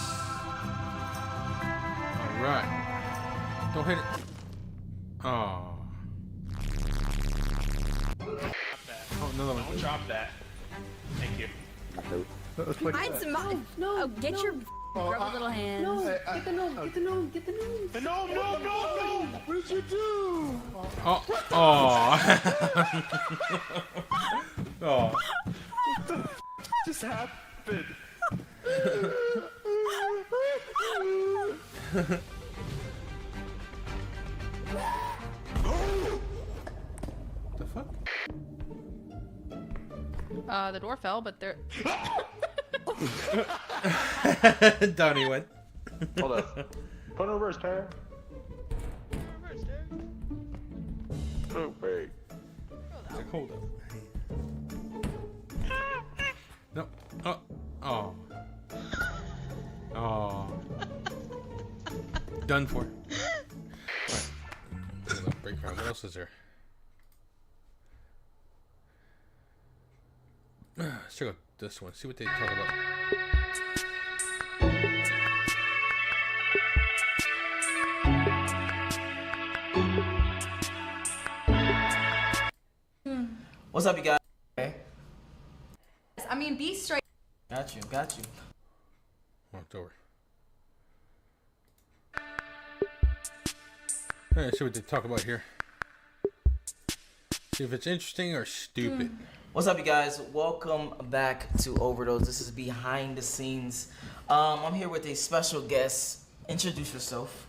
All right. Don't hit it. Oh. Oh, another one. Don't drop that. Thank you. Find some mouth. No, get your rubber little hand. No, get the gnome. Get the gnome. Get the gnome. The gnome. What'd you do? Oh. Oh. Oh. What the just happened? The door fell, but there. Down he went. Hold up. Put in reverse, Tara. Oh, wait. Hold up. No. Oh. Oh. Oh. Done for. Right. Break round. What else is there? Let's check out this one. See what they talk about. What's up, you guys? Okay. I mean, be straight. Got you, got you. Walked over. Alright, see what they talk about here. See if it's interesting or stupid. What's up, you guys? Welcome back to Overdose. This is behind the scenes. I'm here with a special guest. Introduce yourself.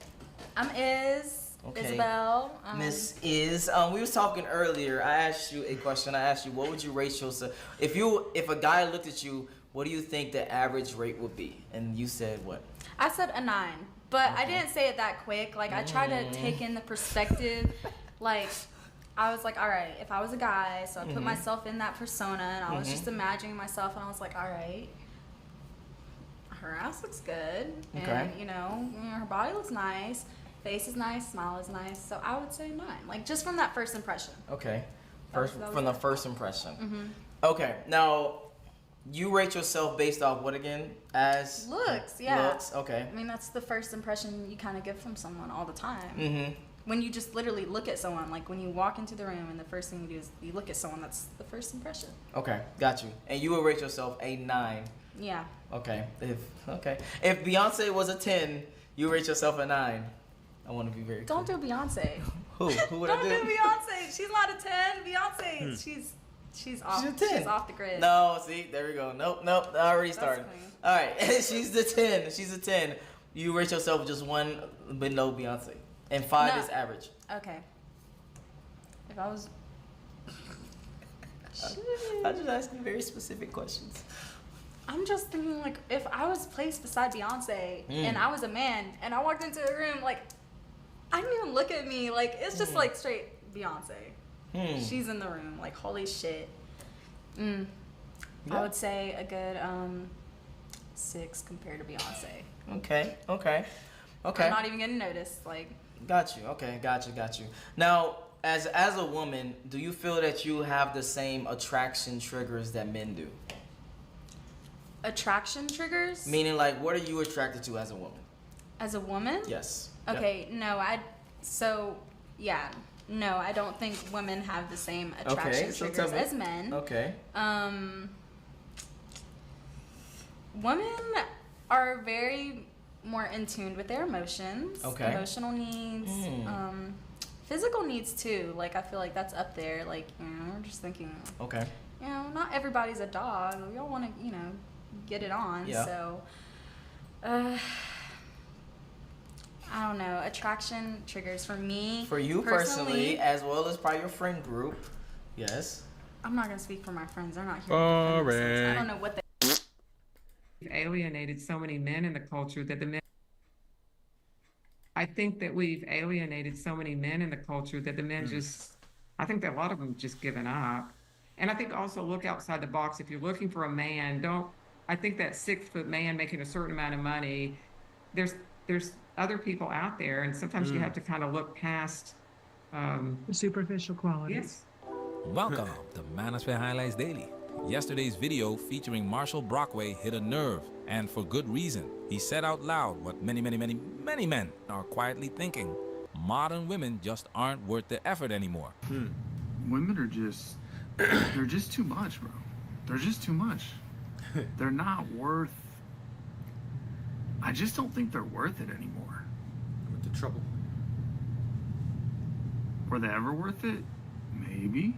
I'm Isabel. Miss Is. We was talking earlier. I asked you a question. I asked you, what would you rate yourself? If a guy looked at you, what do you think the average rate would be? And you said what? I said a 9, but I didn't say it that quick. Like, I tried to take in the perspective. Like, I was like, all right, if I was a guy, so I put myself in that persona, and I was just imagining myself, and I was like, all right, her ass looks good, and you know, her body looks nice, face is nice, smile is nice, so I would say 9, like just from that first impression. Okay, from the first impression. Okay, now you rate yourself based off what again? As looks, yeah. Looks, okay. I mean, that's the first impression you kind of get from someone all the time. When you just literally look at someone, like when you walk into the room and the first thing you do is you look at someone, that's the first impression. Okay, got you. And you would rate yourself a 9. Yeah. Okay. If Beyonce was a 10, you rate yourself a 9. I want to be very Don't do Beyonce. Who would I do? Don't do Beyonce. She's not a 10. Beyonce, she's off. She's off the grid. No, see, there we go. Nope. I already started. All right, she's the 10. She's a 10. You rate yourself just 1, but no Beyonce. And 5 is average. Okay. If I was... I just asking very specific questions. I'm just thinking, like, if I was placed beside Beyonce and I was a man and I walked into a room, like, I didn't even look at me. Like, it's just, like, straight Beyonce. She's in the room. Like, holy shit. I would say a good 6 compared to Beyonce. Okay. I'm not even getting noticed. Like... Got you. Okay, got you. Now, as a woman, do you feel that you have the same attraction triggers that men do? Attraction triggers? Meaning, like, what are you attracted to as a woman? As a woman? Yes. Okay, no, I don't think women have the same attraction triggers as men. Okay. Women are very more in tune with their emotions, emotional needs, physical needs too. Like, I feel like that's up there. Like, you know, we're just thinking, you know, not everybody's a dog. We all want to, you know, get it on. Yeah. So, I don't know. Attraction triggers for me. For you personally, as well as probably your friend group. Yes. I'm not gonna speak for my friends. They're not here. I don't know what they. We've alienated so many men in the culture that the men. I think that we've alienated so many men in the culture that the men just. I think that a lot of them just given up, and I think also look outside the box. If you're looking for a man, don't. I think that 6-foot man making a certain amount of money. There's other people out there, and sometimes you have to kind of look past the superficial qualities. Yes. Welcome to Manosphere Highlights Daily. Yesterday's video featuring Marshall Brockway hit a nerve, and for good reason. He said out loud what many men are quietly thinking. Modern women just aren't worth the effort anymore. Women are just, they're just too much, bro. They're just too much. They're not worth, I just don't think they're worth it anymore. With the trouble. Were they ever worth it? Maybe.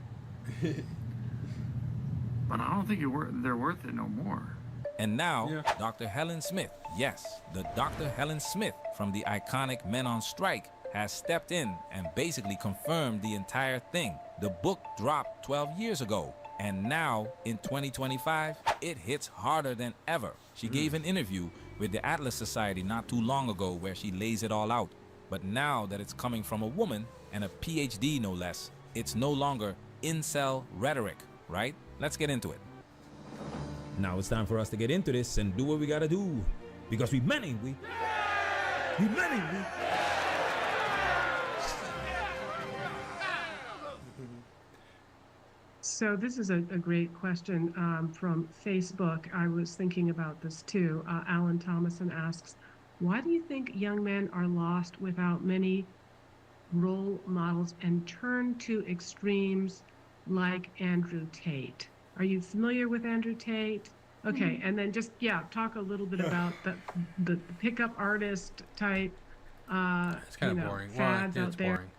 But I don't think they're worth it no more. And now, Dr. Helen Smith, yes, the Dr. Helen Smith from the iconic Men on Strike has stepped in and basically confirmed the entire thing. The book dropped 12 years ago, And now, in 2025, it hits harder than ever. She gave an interview with the Atlas Society not too long ago where she lays it all out. But now that it's coming from a woman, and a PhD no less, it's no longer incel rhetoric, right? Let's get into it. Now it's time for us to get into this and do what we gotta do. Because we many. So this is a great question from Facebook. I was thinking about this too. Alan Thomason asks, why do you think young men are lost without many role models and turn to extremes like Andrew Tate? Are you familiar with Andrew Tate? Okay, and then just, talk a little bit about the pickup artist type It's kind of boring. fads Well, out it's there. boring.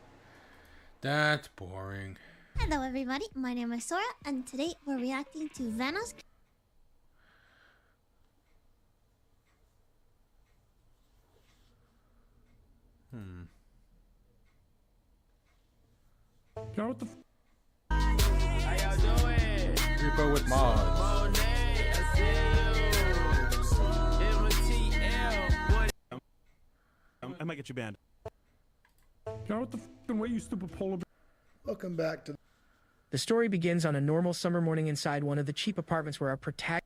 That's boring. Hello everybody, my name is Sora, and today we're reacting to Vanna's... Yo, what the Repo with mods. I might get you banned. Yo, what the fucking way, you stupid polar bear. Welcome back to... The story begins on a normal summer morning inside one of the cheap apartments where our protagonist...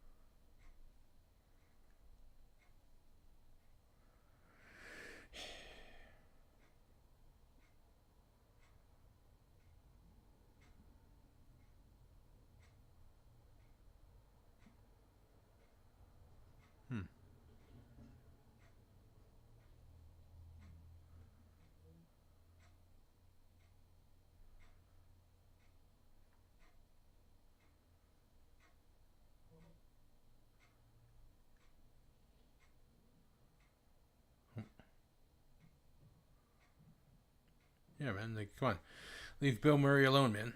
Yeah, man. Like, come on. Leave Bill Murray alone, man.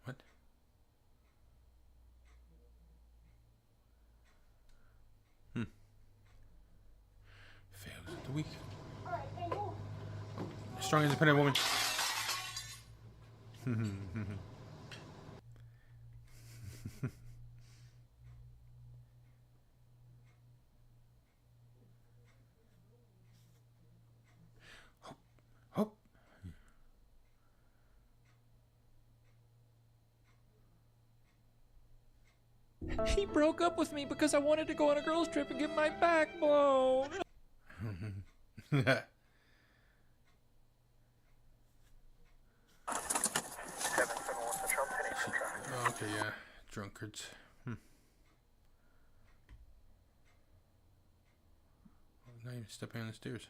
What? Fails of the week. Strong independent woman. Hope. He broke up with me because I wanted to go on a girls' trip and get my back blown. Okay, yeah. Drunkards. Not even stepping on the stairs.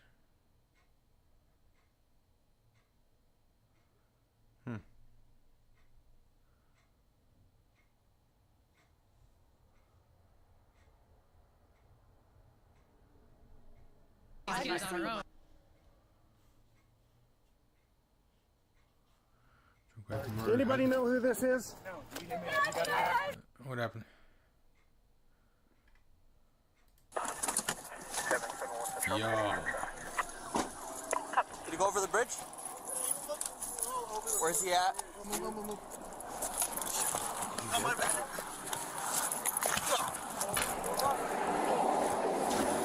Does anybody know who this is? What happened? Yo. Did he go over the bridge? Where's he at?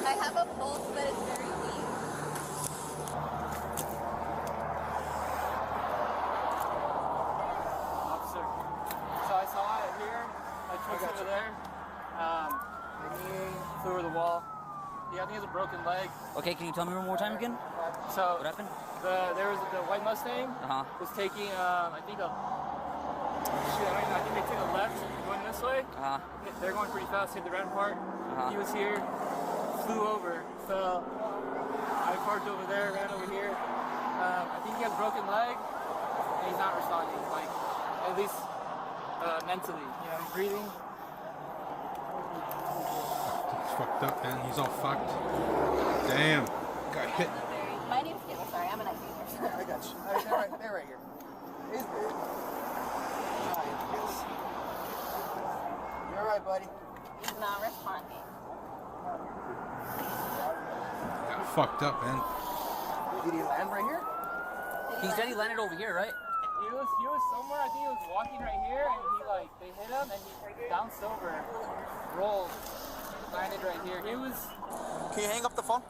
I have a pulse, but it's very weak. Officer. So I saw it here. I took over there. And he flew over the wall. Yeah, I think he has a broken leg. Okay, can you tell me one more time again? So what happened? There was the white Mustang was taking I think they took a left going this way. They're going pretty fast, hit the red part. He was here, flew over, fell. I parked over there, ran over here. I think he has a broken leg and he's not responding, like at least mentally. You know, he's breathing. He's fucked up, man. He's all fucked. Damn. Got hit. My name's Kayla, sorry, I'm an IT nurse. I got you. They're right here. He's good. You're right, buddy. He's not responding. Got fucked up, man. Did he land right here? He said he landed over here, right? He was somewhere. I think he was walking right here, and they hit him, and he bounced over, rolled, landed right here. He was. Can you hang up the phone?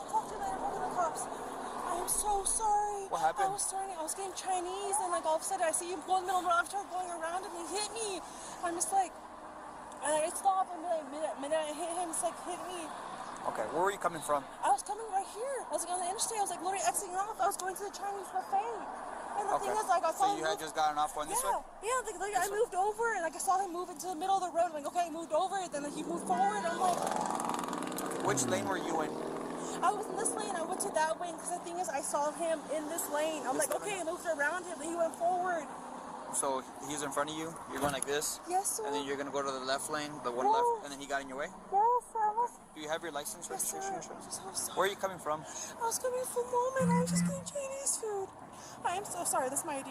Talk to the cops. I'm so sorry. What happened? I was getting Chinese, and like all of a sudden I see him going middle of the road. I started going around, and he hit me. I'm just like, and I stopped, and minute I hit him. It's like hit me. Okay, where were you coming from? I was coming right here. I was like on the interstate. I was like literally exiting off. I was going to the Chinese buffet. And the thing is, like, I saw him. So you had just gotten off going this way? Yeah, like I moved over, and like I saw him move into the middle of the road. I'm like, okay, I moved over, and then like, he moved forward. I'm like, which lane were you in? I was in this lane. I went to that lane because the thing is, I saw him in this lane. I'm like, okay, I moved around him, then he went forward. So he's in front of you. You're going like this. Yes, sir. And then you're gonna go to the left lane, the one left, and then he got in your way. Yes, sir. Do you have your license, registration, insurance? So sorry. Where are you coming from? I was coming from Moment. I was just getting Chinese food. I am so sorry. That's my ID.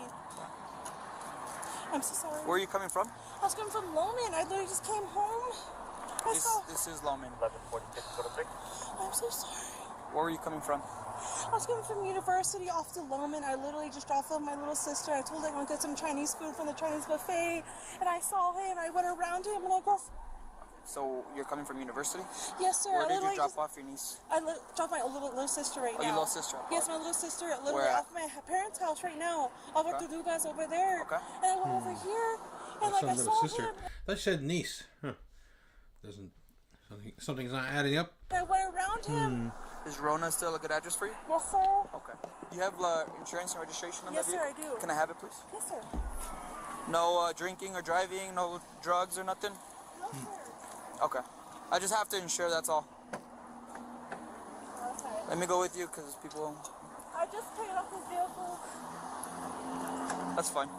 I'm so sorry. Where are you coming from? I was coming from Loman. I literally just came home. This is Loman. 1146. I'm so sorry. Where were you coming from? I was coming from University off to Loman. I literally just dropped off my little sister. I told her I want to get some Chinese food from the Chinese buffet, and I saw him. I went around him, and I guess. So you're coming from University? Yes, sir. Where did you drop off your niece? I dropped my little sister right now. Your little sister? Yes, my little sister. Literally off my parents' house right now. I'll walk to you guys over there. Okay. And I went over here, and like I saw sister. him. That said niece. Huh. Something's not adding up. I went around him. Is Rona still a good address for you? Yes, sir. Okay. Do you have insurance and registration on Yes, that vehicle? sir, I do. Can I have it, please? Yes, sir. No drinking or driving, no drugs or nothing? No, sir. Okay. I just have to insure, that's all. Okay. Let me go with you because people... I just paid off his vehicle. That's fine.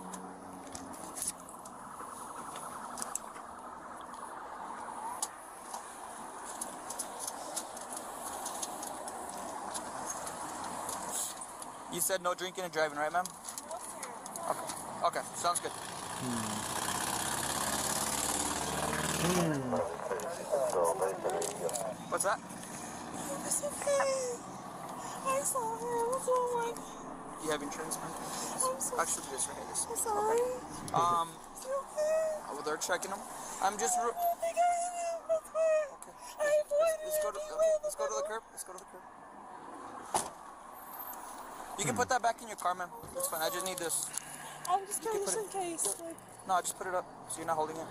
You said no drinking and driving, right, ma'am? No, sir. Okay. Okay, sounds good. What's that? It's okay. I saw him. What's wrong? You have insurance, ma'am? I'm so Actually, this right here. This. I'm sorry. Is he okay? Oh, they're checking him. I'm just... I don't think I hit him. That's fine. Okay. I avoided Let's go to the curb. Let's go to the curb. You can put that back in your car, ma'am. It's fine. I just need this. I'm just kidding, just in case. Like, No, just put it up so you're not holding it.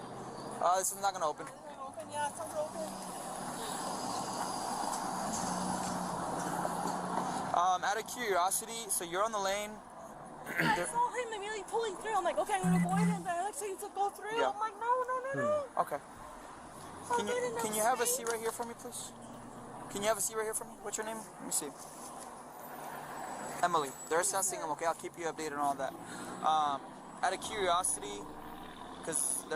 This is not gonna open. open. Yeah, it's not open. Out of curiosity, so you're on the lane. I saw him immediately pulling through. I'm like, okay, I'm gonna avoid him, but I like saying to go through. Yeah. I'm like, no. Okay. Can you have a seat right here for me, please? Can you have a seat right here for me? What's your name? Let me see. Emily. They're assessing him, okay? I'll keep you updated on all that. Out of curiosity, because I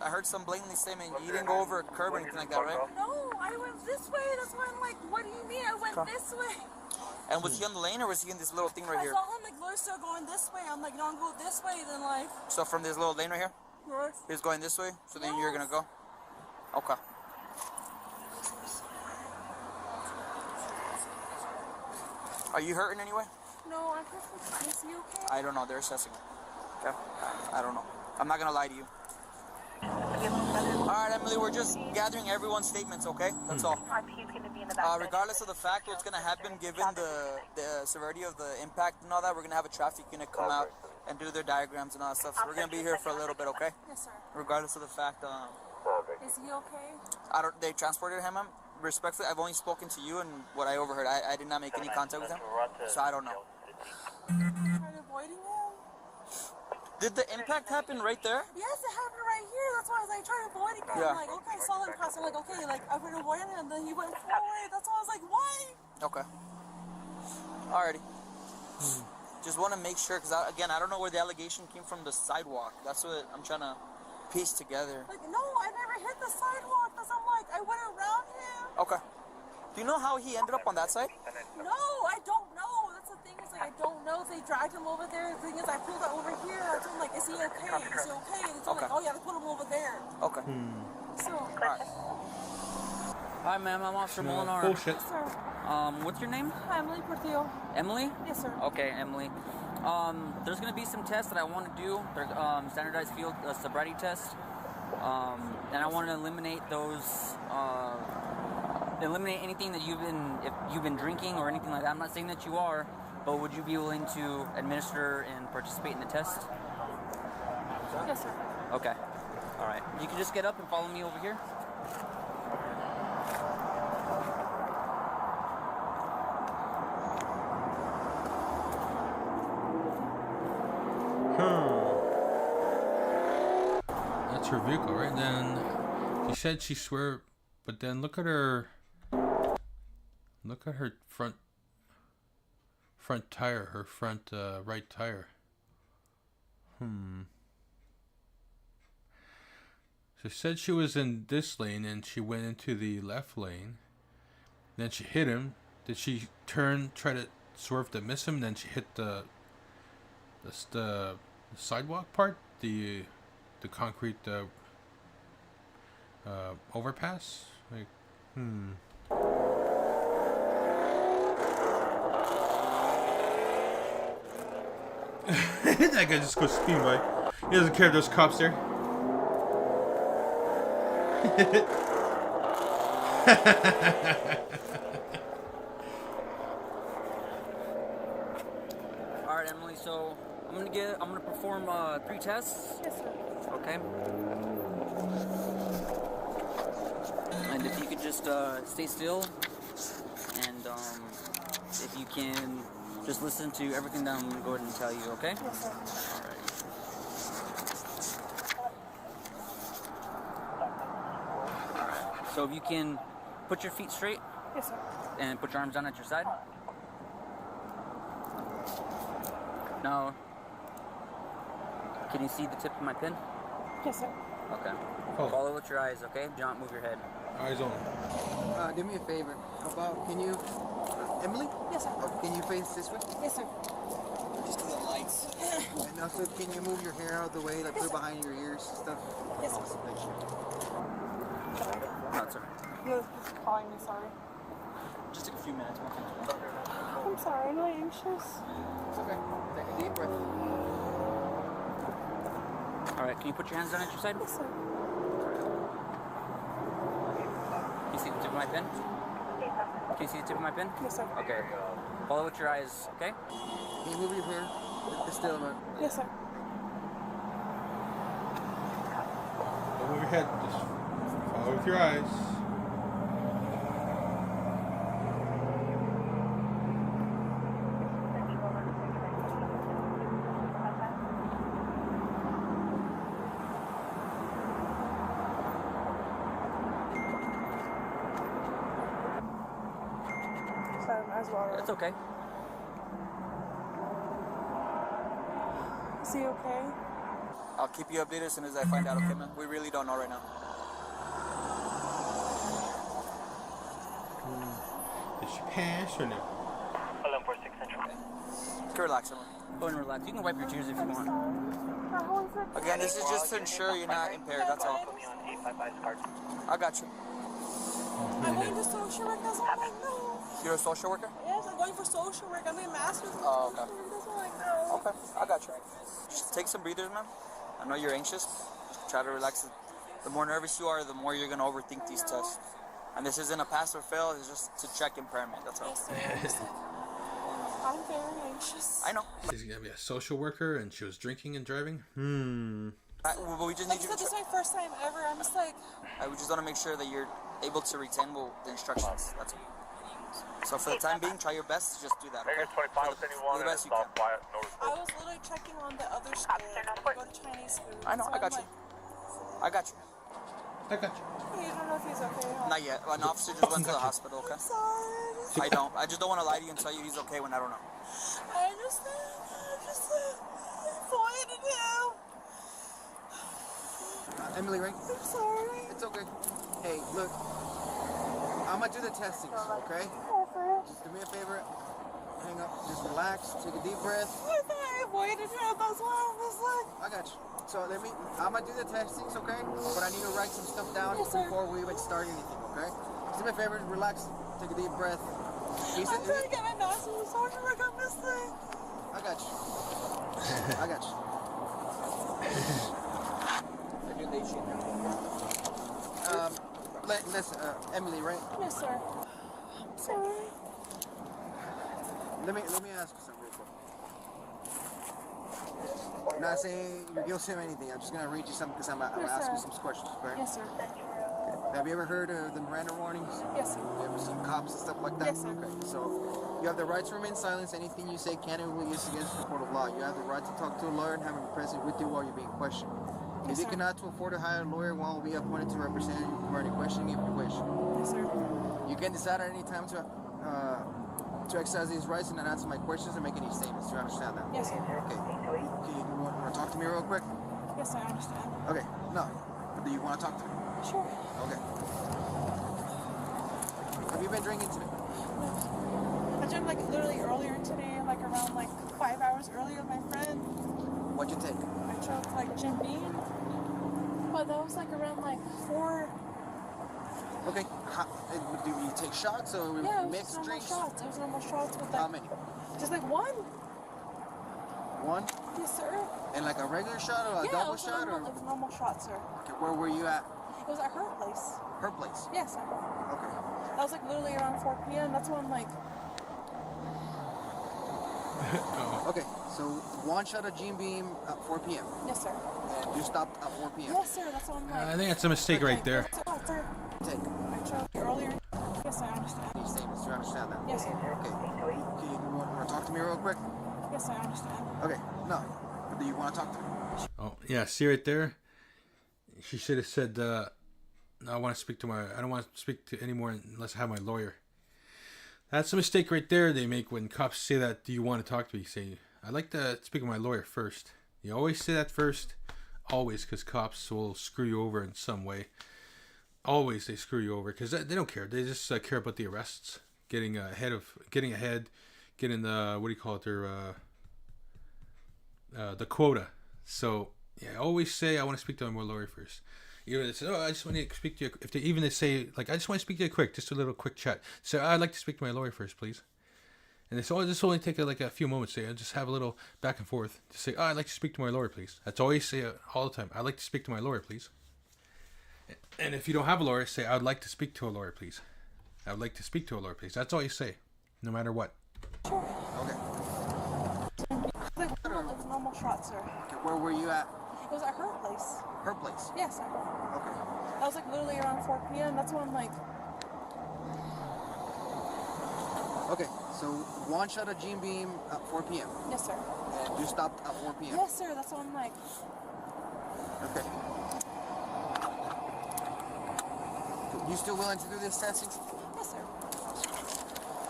heard some blatantly statement, you didn't go over a curb or anything like that, right? No, I went this way. That's why I'm like, what do you mean? I went this way. And was he on the lane or was he in this little thing right here? I saw him like literally still going this way. I'm like, no, I'm going this way. Then like. So from this little lane right here? Yes. He was going this way, so then you're gonna go? Okay. Are you hurt in any way? No, I'm perfect. Is he okay? I don't know. They're assessing it. Okay. I don't know. I'm not gonna lie to you. All right, Emily. We're just gathering everyone's statements. Okay. That's all. Regardless of the fact what's gonna happen, given the severity of the impact and all that, we're gonna have a traffic unit come out and do their diagrams and all that stuff. So we're gonna be here for a little bit. Okay. Yes, sir. Regardless of the fact. Is he okay? They transported him. Respectfully, I've only spoken to you and what I overheard. I did not make any contact with him, so I don't know. Tried avoiding him. Did the impact happen right there? Yes, it happened right here. That's why I was like trying to avoid him. Yeah. I'm like, okay, I saw him pass. I'm like, okay, like I went avoiding him, and then he went forward. That's why I was like, why? Okay. Alrighty. Just want to make sure, because again, I don't know where the allegation came from. The sidewalk. That's what I'm trying to piece together. Like, no, I never hit the sidewalk. Because I'm like, I went around him. Okay. Do you know how he ended up on that side? No, I don't know. That's the thing, is like I don't know if they dragged him over there. The thing is, I pulled it over here. I told him like, is he okay? Is he okay? And they told me like, oh yeah, they put him over there. Okay. So. Alright. Hi, ma'am. I'm Officer Molinar. Bullshit. Sir. What's your name? Emily Portillo. Emily? Yes, sir. Okay, Emily. There's gonna be some tests that I want to do. They're standardized field sobriety tests, and I want to eliminate those. Eliminate anything that if you've been drinking or anything like that. I'm not saying that you are, but would you be willing to administer and participate in the test? Yes, sir. Okay. All right. You can just get up and follow me over here. That's her vehicle, right? Then she said she swear, but then look at her. Look at her front tire, her front right tire. She said she was in this lane and she went into the left lane. Then she hit him. Did she turn, try to swerve to miss him? Then she hit the sidewalk part, the concrete overpass. Like, That guy just goes speeding by. He doesn't care if there's cops there. All right, Emily. So I'm gonna perform 3 tests. Yes, sir. Okay. And if you could just stay still, and if you can just listen to everything that I'm going to go ahead and tell you, okay? Yes, sir. All right. So if you can put your feet straight. Yes, sir. And put your arms down at your side. Now, can you see the tip of my pin? Yes, sir. Okay. Follow with your eyes, okay? Do not move your head. Eyes on. Do me a favor. How about, can you, Emily? Yes, sir. Can you face this way? Yes, sir. Just to the lights. And also, can you move your hair out of the way, like put it behind your ears and stuff? Yes, sir. Awesome, thank you. No, it's all right. You're calling me, sorry. Just take a few minutes. I'm sorry, I'm really anxious. It's okay. Take a deep breath. All right, can you put your hands down at your side? Yes, sir. Can you see the tip of my pen? Can you see the tip of my pen? Yes, sir. Okay. Follow with your eyes, okay? Can you move your hair? It's still, man. Yes, sir. Don't move your head. Just follow with your eyes. It's okay. Is he okay? I'll keep you updated as soon as I find out, okay, man? We really don't know right now. Did she pass or no? 1146 Central. You can relax, Emily. Go and relax. You can wipe your tears if you want. Again, this is just to ensure you're not impaired, that's all. I got you. I'm going to social work, that's all I know. You're a social worker? Yes, I'm going for social work. I'm a master's in Oh, social okay. work, that's all I know. Okay, I got you. Just take some breathers, man. I know you're anxious. Just try to relax. The more nervous you are, the more you're going to overthink these tests. And this isn't a pass or fail, it's just to check impairment, that's all. Yes, sir. I'm very anxious. I know. She's gonna be a social worker and she was drinking and driving? But we just Like need I you said, to this is my first time ever. I'm just like, we just want to make sure that you're able to retain the instructions. That's all. So for the time being, try your best to just do that. Okay? 25 with anyone, Do the and best you can. stop quiet, no I was literally checking on the other school. I go to Chinese food. I know, so I got I'm you. I got you. I got you. Like, you don't know if he's okay. Huh? Not yet. An officer just went to the hospital, okay? I'm sorry. I don't. I just don't want to lie to you and tell you he's okay when I don't know. I understand. I'm just avoiding him. Emily, right? I'm sorry. It's okay. Hey, look. I'm gonna do the testings, okay? Just do me a favor. Hang up. Just relax. Take a deep breath. I avoided him. That's why I was like. I got you. So I'm gonna do the testings, okay? But I need to write some stuff down before we even start anything, okay? Do me a favor, relax, take a deep breath. I'm trying to get my nostrils so I can work on this thing. I got you. I got you. Listen, Emily, right? Yes, sir. I'm sorry. Let me ask you something real quick. I'm not saying you're guilty of anything. I'm just gonna read you something because I'm gonna ask you some questions, right? Yes, sir. Have you ever heard of the Miranda warnings? Yes, sir. You ever seen cops and stuff like that? Yes, sir. Okay, so you have the right to remain silent. Anything you say can and will be used against the court of law. You have the right to talk to a lawyer and have him present with you while you're being questioned. If you cannot afford to hire a lawyer, one will be appointed to represent you regarding questioning if you wish. Yes, sir. You can decide at any time to exercise these rights and not answer my questions and make any statements. Do you understand that? Yes, sir. Okay. You want to talk to me real quick? Yes, I understand. Okay. No. Do you want to talk to me? Sure. Okay. Have you been drinking today? No. I drank like literally earlier today, like around like 5 hours earlier with my friend. What'd you take? I drank like Jim Beam. But that was like around like 4. Okay. Do you take shots or mixed drinks? Shots. It was normal shots with like. How many? Just like one. One? Yes, sir. And like a regular shot or a double shot? It was a normal shot, sir. Okay, where were you at? It was at her place. Her place? Yes, sir. Okay. That was like literally around 4 p.m. That's when I'm like. Okay, so one shot of Jim Beam at 4 p.m. Yes, sir. And you stopped at 4 p.m. Yes, sir. That's when I'm like. I think that's a mistake right there. Take. I drank earlier. Yes, I understand. These statements, do you understand that? Yes, sir. Okay. You want to talk to me real quick? Yes, I understand. Okay. No. Do you want to talk to me? Oh, yeah, see right there? She should have said, no, I don't want to speak to anymore unless I have my lawyer. That's a mistake right there they make when cops say that, do you want to talk to me? Say, I'd like to speak to my lawyer first. You always say that first. Always, because cops will screw you over in some way. Always they screw you over because they don't care. They just care about the arrests, getting ahead, getting the, what do you call it, the quota. So yeah, always say I want to speak to my lawyer first. Even if they say, I just want to speak to you. If they say like I just want to speak to you quick, just a little quick chat. So I'd like to speak to my lawyer first, please. And this only take like a few moments. Say just have a little back and forth. Just say, I'd like to speak to my lawyer, please. That's always say all the time. I'd like to speak to my lawyer, please. And if you don't have a lawyer, say, I would like to speak to a lawyer, please. I would like to speak to a lawyer, please. That's all you say, no matter what. Sure. Okay. It was a normal shot, sir. Okay, where were you at? It was at her place. Her place? Yes, sir. Okay. That was like literally around 4 p.m. That's when I'm like. Okay, so one shot of Jim Beam at 4 p.m. Yes, sir. And you stopped at 4 p.m. Yes, sir. That's when I'm like. Okay. You still willing to do this testing? Yes, sir.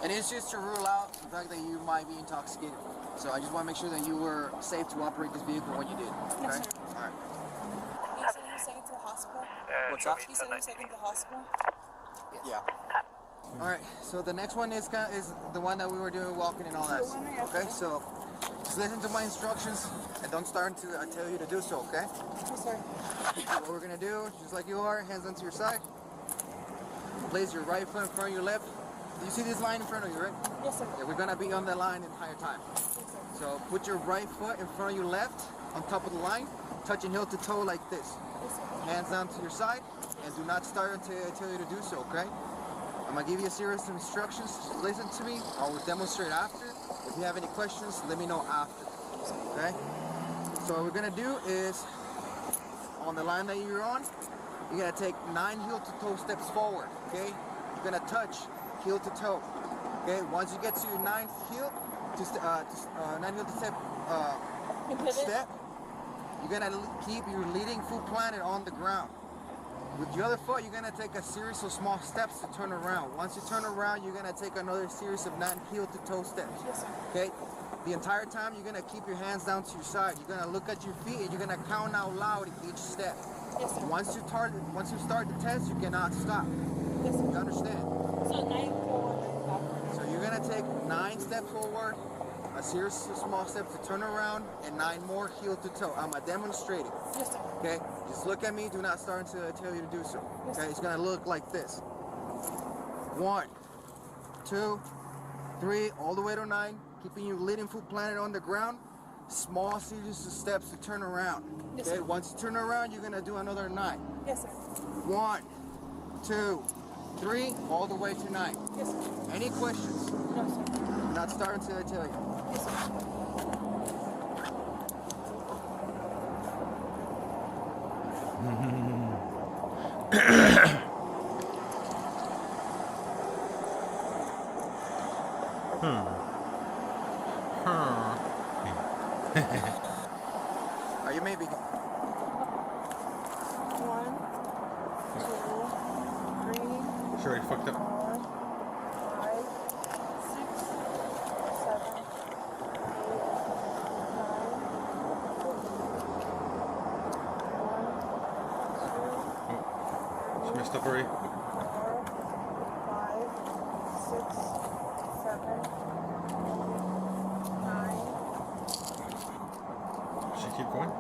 And it's just to rule out the fact that you might be intoxicated. So I just want to make sure that you were safe to operate this vehicle when you did. Okay? Yes, sir. All right. You said you was taken to the hospital? What's that? You said you was taken to the hospital? Yeah. All right. So the next one is the one that we were doing, walking and all that. Okay. So just listen to my instructions and don't start until I tell you to do so. Okay? Yes, sir. What we're gonna do, just like you are, hands onto your side. Place your right foot in front of your left. Do you see this line in front of you, right? Yes, sir. Yeah, we're gonna be on that line the entire time. Yes, sir. So put your right foot in front of your left, on top of the line, touching heel to toe like this. Yes, sir. Hands down to your side, and do not start until I tell you to do so, okay? I'm gonna give you a series of instructions. Just listen to me. I will demonstrate after. If you have any questions, let me know after, okay? So what we're gonna do is, on the line that you're on, you're gonna take 9 heel to toe steps forward, okay? You're gonna touch heel to toe, okay? Once you get to your 9th heel, 9 heel to step, you're gonna keep your leading foot planted on the ground. With the other foot, you're gonna take a series of small steps to turn around. Once you turn around, you're gonna take another series of 9 heel to toe steps, okay? The entire time, you're gonna keep your hands down to your side. You're gonna look at your feet, and you're gonna count out loud each step. Yes, sir. Once you start the test, you cannot stop. Yes, sir. You understand? So 9 forward, 9 backward. So you're gonna take 9 steps forward, a series of small steps to turn around, and 9 more heel to toe. I'm demonstrating. Yes, sir. Okay? Just look at me. Do not start until I tell you to do so. Yes, Okay? It's gonna look like this. 1, 2, 3, all the way to 9. Keeping your leading foot planted on the ground. Small series of steps to turn around. Yes, Okay? sir. Once you turn around, you're gonna do another 9. Yes, sir. 1, 2, 3, all the way to 9. Yes, sir. Any questions? No, sir. Do not start until I tell you. Yes, sir. You may begin. 1, 2, 3. Sure, I fucked up. 5, 6, 7, 8, 9. She messed up already. 4, 5, 6, 7, 8, 9. Should I keep going?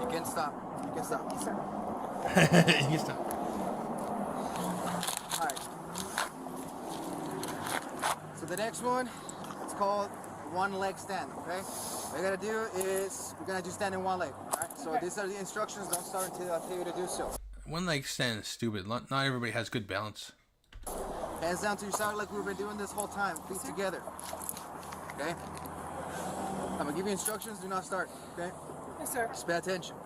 You can stop. You can stop. Yes, sir. You can stop. Alright. So the next one, it's called one leg stand, okay? What you're gonna do is, we're gonna do stand in one leg, alright? So Okay. these are the instructions, don't start until I tell you to do so. One leg stand is stupid. Not everybody has good balance. Hands down to your side like we've been doing this whole time, feet together, okay? I'm gonna give you instructions, do not start, okay? Yes, sir. Just pay attention.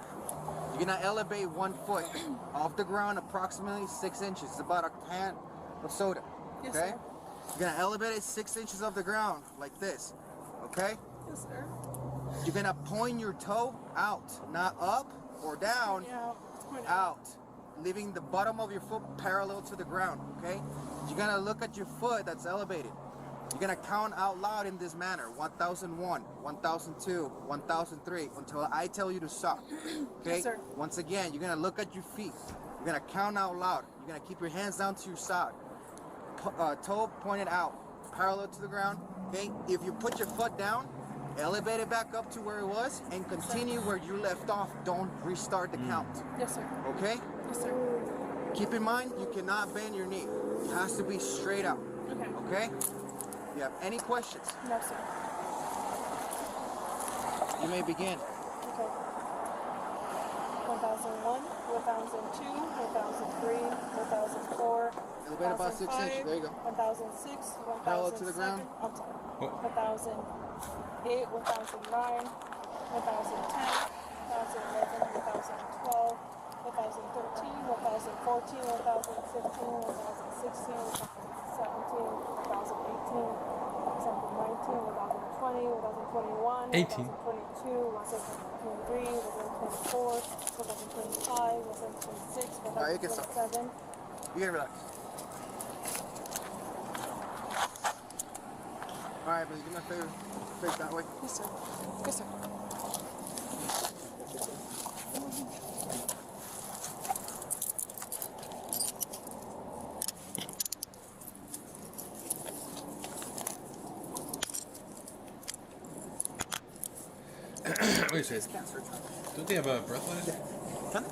You're gonna elevate 1 foot off the ground approximately 6 inches. It's about a can of soda. Yes, Okay? sir. You're gonna elevate it 6 inches off the ground like this. Okay? Yes, sir. You're gonna point your toe out, not up or down, Yeah, point out, leaving the bottom of your foot parallel to the ground. Okay? You're gonna look at your foot that's elevated. You're gonna count out loud in this manner: 1001, 1002, 1003, until I tell you to stop. Okay? Yes, sir. Once again, you're gonna look at your feet. You're gonna count out loud. You're gonna keep your hands down to your side. Toe pointed out, parallel to the ground. Okay? If you put your foot down, elevate it back up to where it was, and continue where you left off. Don't restart the count. Yes, sir. Okay? Yes, sir. Keep in mind, you cannot bend your knee. It has to be straight out. Okay. Okay? You have any questions? No, sir. You may begin. Okay. 1001, 1002, 1003, 1004. Elevate about 6 inches. There you go. 1006, 1007. Parallel to the ground. I'm sorry. 1008, 1009, 1010, 1011, 1012, 1013, 1014, 1015, 1016, 1017, 2018, 2019, 2020, 2021, 18. 2022, 2023, 2024, 2025, 2026, Alright, you can stop. 2027. You can relax. Alright, but do me a favor. Face that way. Yes, sir. Yes, sir. Wait a second. Don't they have a breathalyzer? Huh?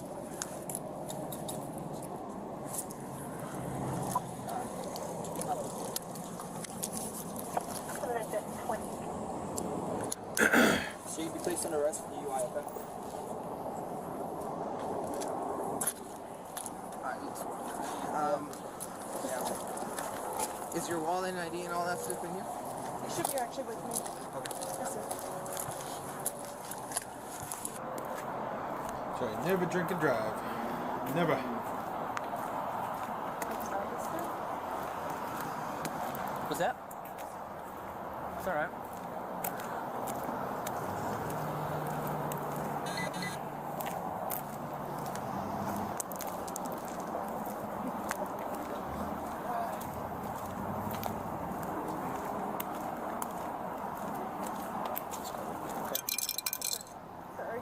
So you'd be placed under arrest for DUI, okay? Alright, let's yeah. Is your wallet and ID and all that stuff in here? It should be actually with me. Okay. Yes, sir. So I never drink and drive. Never. What's that? It's alright. Sorry.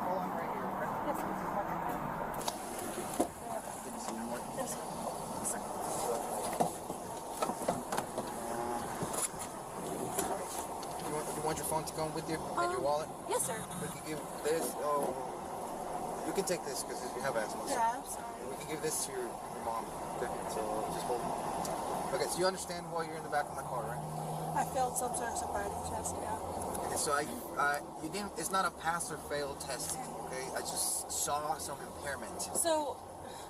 Hold on right here, okay? Yes, sir. Didn't see you more. Yes, sir. Yes, sir. phone with you and your wallet? Yes, sir. We can give this. Oh, you can take this because you have asthma. Yeah, I'm sorry. We can give this to your mom. Okay, so just hold it. Okay, so you understand why you're in the back of my car, right? I failed some sort of sobriety test, yeah. Okay, so you didn't. It's not a pass or fail test. Okay, I just saw some impairment. So,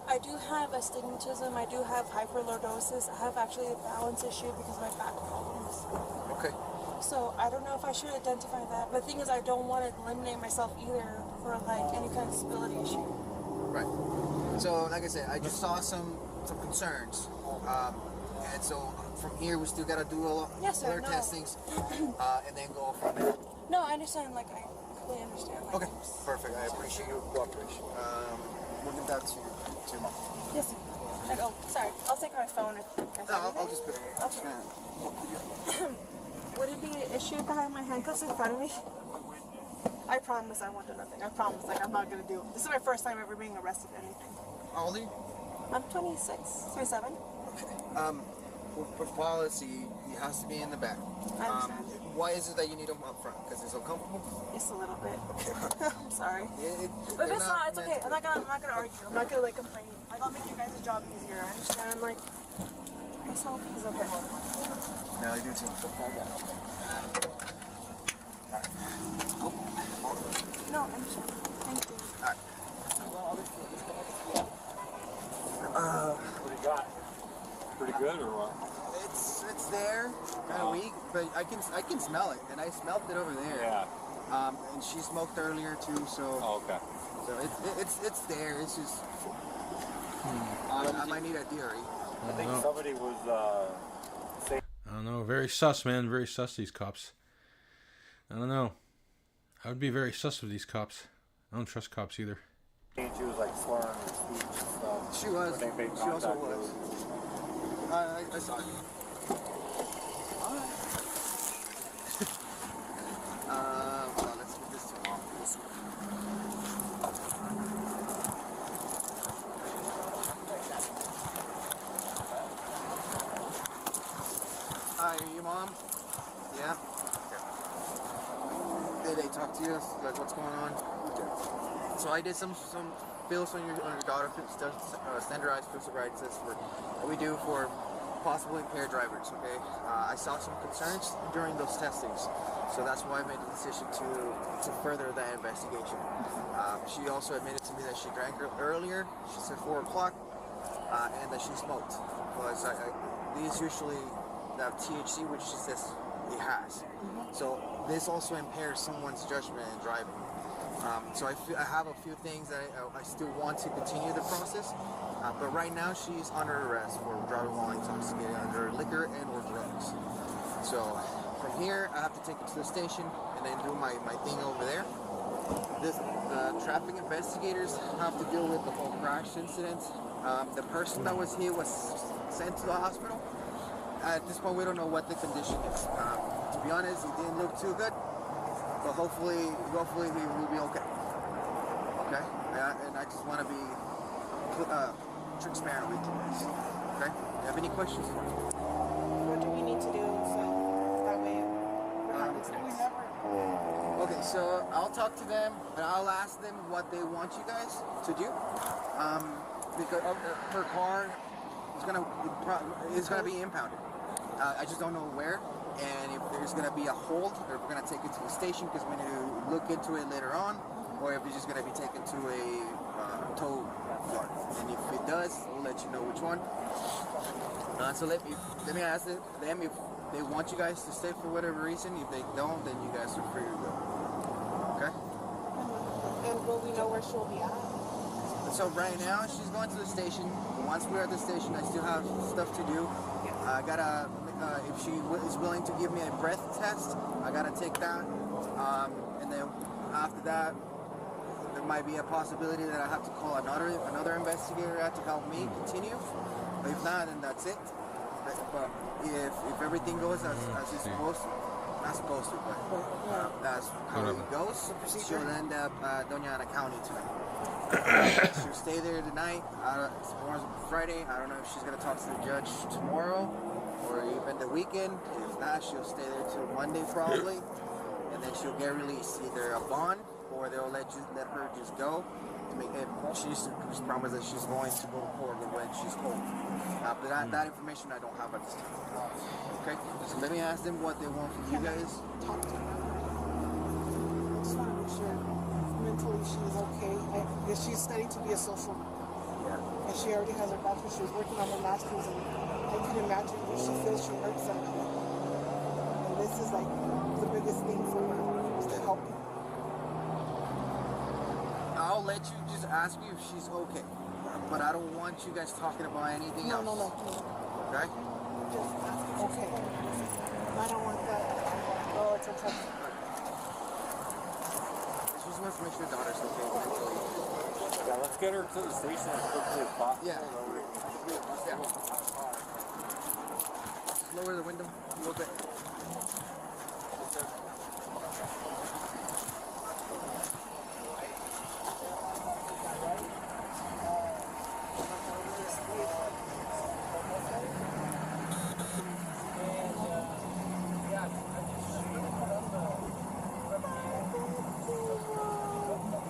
I do have astigmatism. I do have hyperlordosis. I have actually a balance issue because of my back problems. Okay. So I don't know if I should identify that. But the thing is, I don't want to eliminate myself either for like any kind of disability issue. Right. So, like I said, I just saw some concerns, and so from here we still gotta do other testings, and then go from there. No, I understand. Like I completely understand. Like, Okay. Perfect. I appreciate your cooperation. We'll give that to your mom. Yes. Sir. And, oh, sorry. I'll take my phone. I'll just put it here. Okay. Would it be an issue if I have my handcuffs in front of me? I promise I won't do nothing. I promise. Like, I'm not going to do it. This is my first time ever being arrested for anything. How old are you? I'm 26, 27. Okay. For policy, he has to be in the back. I understand. Why is it that you need him up front? Because it's uncomfortable? Just a little bit. Okay. I'm sorry. But if it's not, it's okay. I'm not gonna argue. I'm not gonna like complain. Like, I'll make you guys' job easier. I understand. Like, myself is okay. Yeah, I do too. No, I understand. Thank you. What do you got? Pretty good or what? It's there, kind of weak, but I can smell it, and I smelled it over there. Yeah. And she smoked earlier too, so. Oh, okay. So it's there. It's just. I might need a DRE. I think somebody was. I don't know. Very sus, man. Very sus, these cops. I don't know. I would be very sus of these cops. I don't trust cops either. She was like slurring her speech and stuff. She was. She also was. I saw it. Alright. Well, let's get this to mom. Hi, are you mom? Yeah? Okay. Did they talk to you? Like, what's going on? Okay. So I did some fills on your daughter, standardized field sobriety tests that we do for possibly impaired drivers, okay? I saw some concerns during those testings, so that's why I made the decision to further that investigation. She also admitted to me that she drank earlier. She said 4 o'clock, and that she smoked. Because these usually have THC, which she says it has. So this also impairs someone's judgment in driving. So I have a few things that I still want to continue the process, but right now she's under arrest for driving while intoxicated under liquor and or drugs. So from here I have to take it to the station and then do my thing over there. The traffic investigators have to deal with the whole crash incident. The person that was here was sent to the hospital. At this point we don't know what the condition is. To be honest, it didn't look too good. But hopefully we will be okay. Okay? And I just want to be transparent with you guys. Okay? You have any questions? What do we need to do so that way what happens next? Okay, so I'll talk to them and I'll ask them what they want you guys to do. Because her car is gonna be impounded. I just don't know where. And if there's going to be a hold, or if we're going to take it to the station because we need to look into it later on, or if it's just going to be taken to a tow yard. And if it does, we'll let you know which one. So let me ask them if they want you guys to stay for whatever reason. If they don't, then you guys are free to go. Okay? And will we know where she'll be at? So right now, she's going to the station. Once we're at the station, I still have stuff to do. I gotta, if she is willing to give me a breath test, I gotta take that. And then after that, there might be a possibility that I have to call another investigator out to help me continue. But if not, then that's it. But if everything goes as it's supposed to, not supposed to, but that's how it goes, she'll end up at Doña Ana County tonight. She'll stay there tonight. Tomorrow's Friday. I don't know if she's gonna talk to the judge tomorrow or even the weekend. If not, she'll stay there till Monday probably. And then she'll get released, either a bond or they'll let her just go. To make it, she's promised that she's going to go to court when she's told. But that information I don't have at this time. Okay, so let me ask them what they want from you guys. Talk to her. I just want to make sure mentally she's okay. Because she's studying to be a social worker. Yeah. And she already has her bachelor's. She's working on her master's, and I can imagine if she feels she hurt somebody. And this is like the biggest thing for her, is to help people. I'll let you just ask me if she's okay. But I don't want you guys talking about anything else. No. Okay? Just ask if okay. I don't want that. Oh, it's okay. She just wants to make sure her daughter's okay mentally. Yeah, let's get her to the station as quickly as possible. Yeah. Just lower the window a little bit.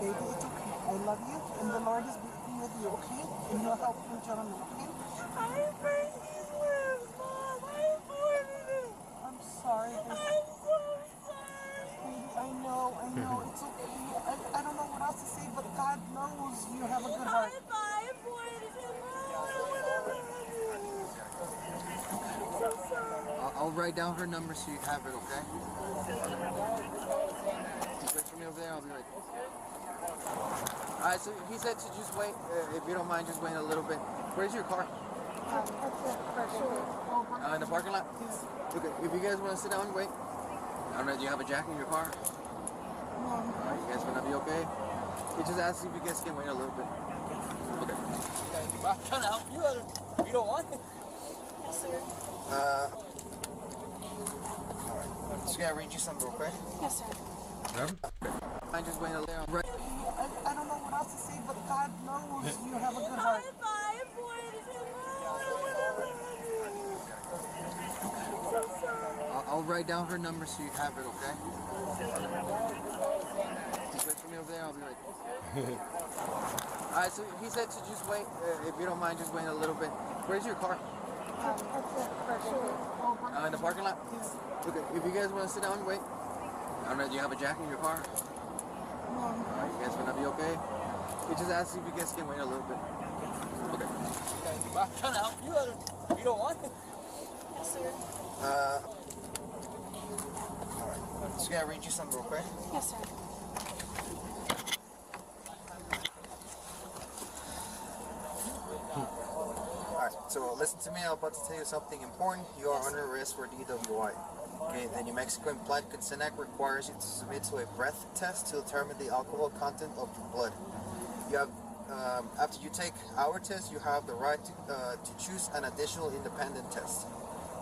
Baby, it's okay. I love you, and the Lord is with you, okay? And He'll help you, gentlemen, okay? I'm sorry, baby. Baby, I know, it's okay. I don't know what else to say, but God knows you have a good heart. I'll write down her number so you have it, okay? Just wait for me over there, I'll be right there. Alright, so he said to just wait, if you don't mind, just wait a little bit. Where's your car? In the parking lot? Okay, if you guys want to sit down and wait. I don't know, do you have a jacket in your car? Alright, you guys gonna be okay? He just asked if you guys can wait a little bit. Okay. I'm trying to help you. You don't want it? Yes, sir. Alright. Just gotta read you something real quick. Yes, sir. I just wait a little. Right. I don't know what else to say, but God knows you have a good heart. I'll write down her number so you have it, okay? Just wait for me over there, I'll be right there. Alright, so he said to just wait, if you don't mind, just wait a little bit. Where's your car? In the parking lot? Okay, if you guys want to sit down and wait. I don't know, do you have a jacket in your car? Alright, you guys gonna be okay? He just asked if you guys can wait a little bit. Okay. I'm trying to help you. You don't want it? Yes, sir. Alright. Just gotta read you something real quick. Yes, sir. Alright, so listen to me, I'm about to tell you something important. You are under arrest for DWI. Okay, the New Mexico Implied Consent Act requires you to submit to a breath test to determine the alcohol content of your blood. You have, after you take our test, you have the right to choose an additional independent test.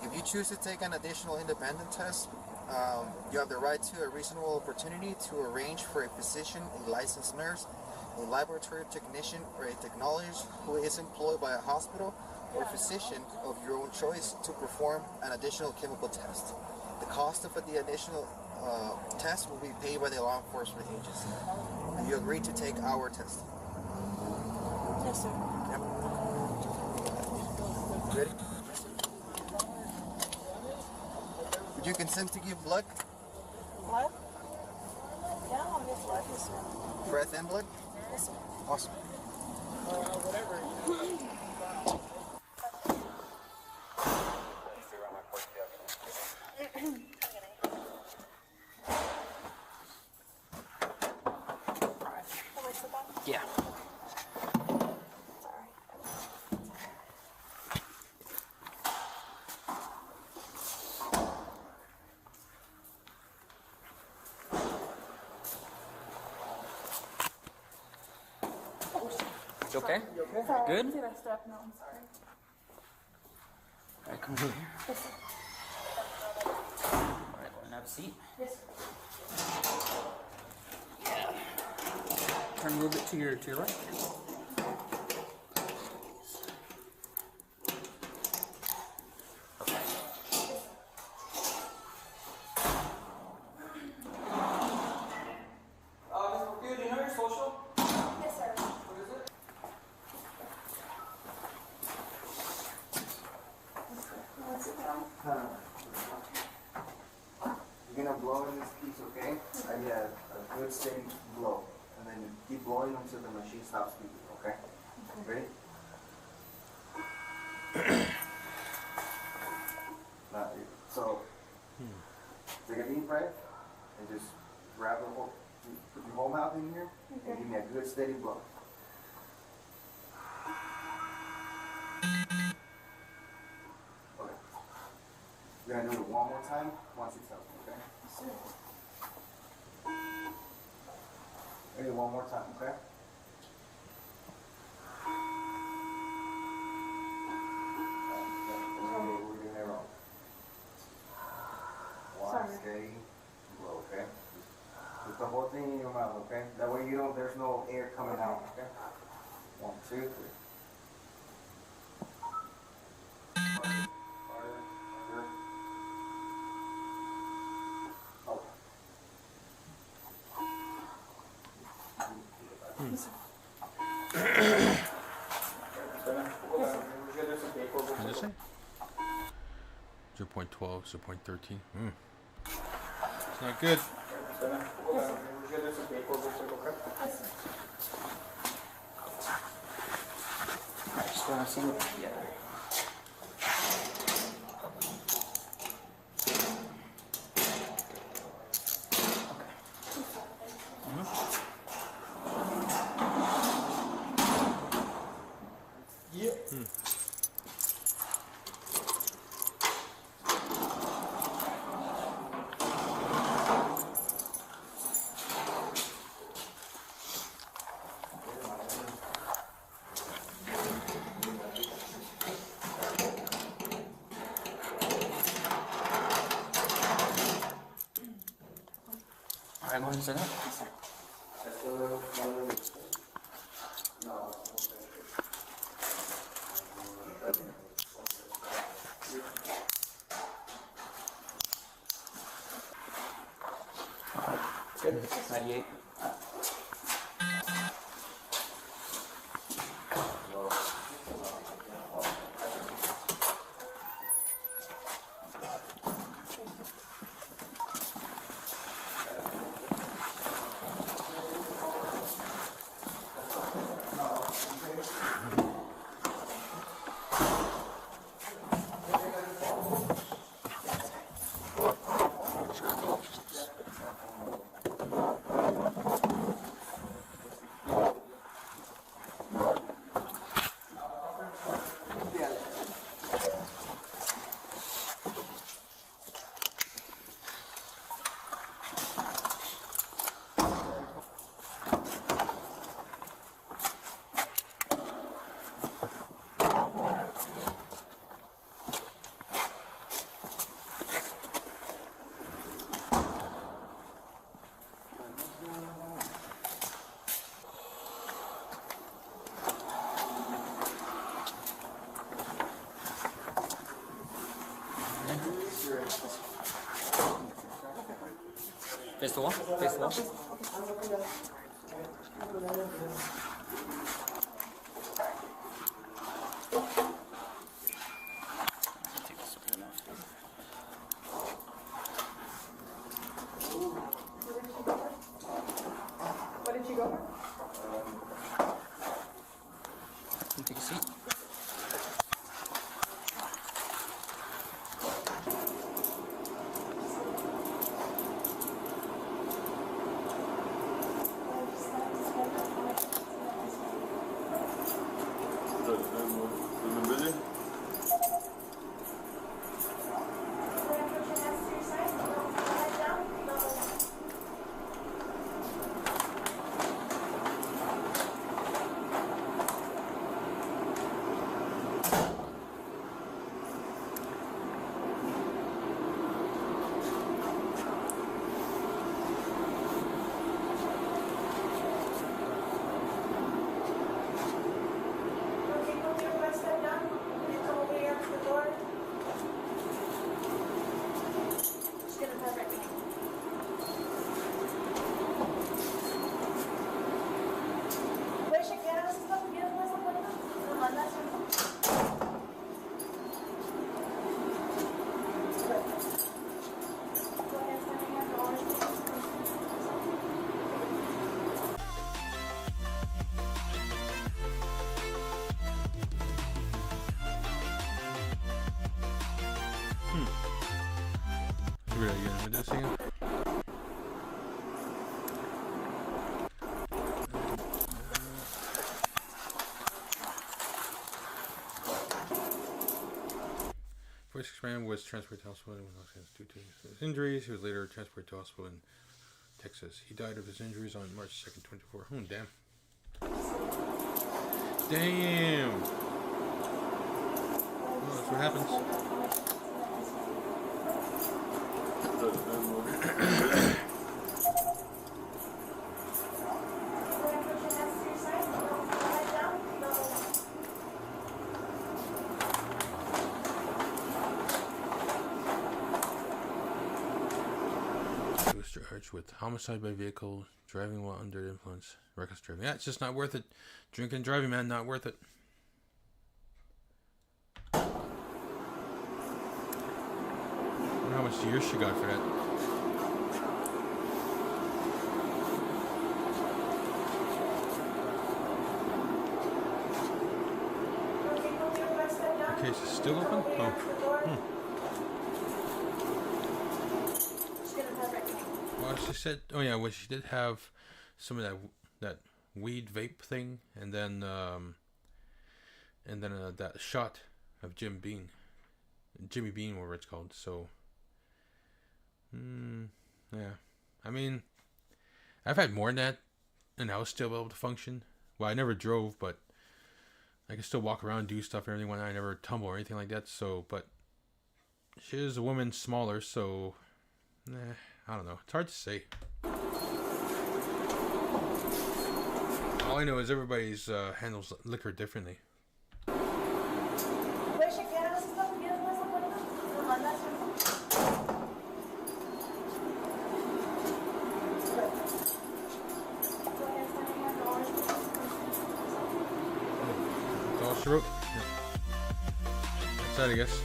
If you choose to take an additional independent test, you have the right to a reasonable opportunity to arrange for a physician, a licensed nurse, a laboratory technician, or a technologist who is employed by a hospital or physician of your own choice to perform an additional chemical test. The cost of the additional test will be paid by the law enforcement agency. And you agree to take our test? Yes, sir. Yep. Ready? Would you consent to give blood? Blood? Yeah, I'll give blood, yes, sir. Breath and blood? Yes, sir. Awesome. Whatever. Yeah. You okay? Sorry, Good? I did I step? No, I'm sorry. Alright, come over here. Yes, sir. Alright, go and have a seat. Yes, Yeah. Turn a little bit to your right. Okay. until the machine stops speaking, okay? Ready? So, take a deep breath and just grab the whole, put your whole mouth in here and give me a good steady blow. Okay. We're gonna do it one more time once he tells me, okay? Ready, one more time, okay? We're doing it wrong. One, steady, blow, okay? Put the whole thing in your mouth, okay? That way you don't, there's no air coming out, okay? 1, 2, 3. Harder, harder. What did it say? 0.12, 0.13. It's not good. Alright, go ahead and set up. Good. 98. Face the wall. Face the wall. What did you go for? Take a seat. do that again. What did I say again? First man was transported to hospital due to his injuries. He was later transported to hospital in Texas. He died of his injuries on March 2nd, 24. Oh, damn. Damn. Oh, that's what happens. He was charged with homicide by vehicle, driving while under the influence, reckless driving. Yeah, it's just not worth it. Drinking and driving, man, not worth it. I wonder how much years she got for that. The case is still open? Oh. Well, she said, oh yeah, well, she did have some of that weed vape thing, and then that shot of Jimmy Bean, whatever it's called. So, yeah, I mean, I've had more than that, and I was still able to function. Well, I never drove, but I could still walk around, do stuff, and everything. When I never tumble or anything like that. So, but she is a woman, smaller, so, I don't know. It's hard to say. All I know is everybody's handles liquor differently. That's all she wrote. Yeah. That's that, I guess.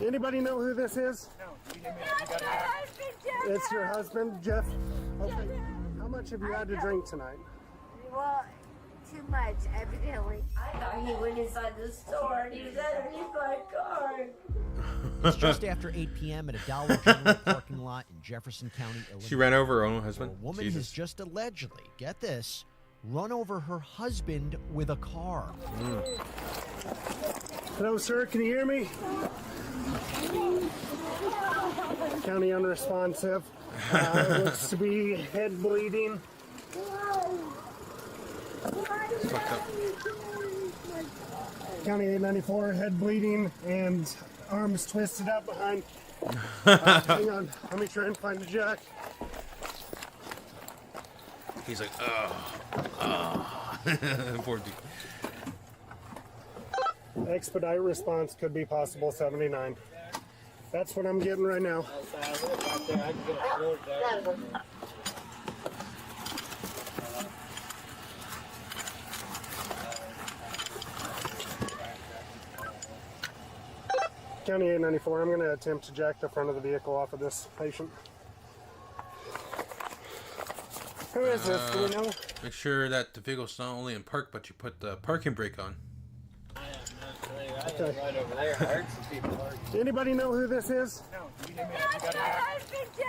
Anybody know who this is? It's your husband, Jeff? Okay. How much have you had to drink tonight? Well, too much, evidently. I thought he went inside the store and he was underneath my car. It's just after 8 p.m. at a Dollar General parking lot in Jefferson County, Illinois. She ran over her own husband? A woman Jesus. has just allegedly, get this, run over her husband with a car. Hello, sir. Can you hear me? County unresponsive. Looks to be head bleeding. County 894, head bleeding and arms twisted up behind. Hang on, let me try and find the jack. He's like, poor dude. Expedite response could be possible 79. That's what I'm getting right now. County 894, I'm going to attempt to jack the front of the vehicle off of this patient. Who is this? Do we know? Make sure that the vehicle's not only in park, but you put the parking brake on. Okay. Anybody know who this is?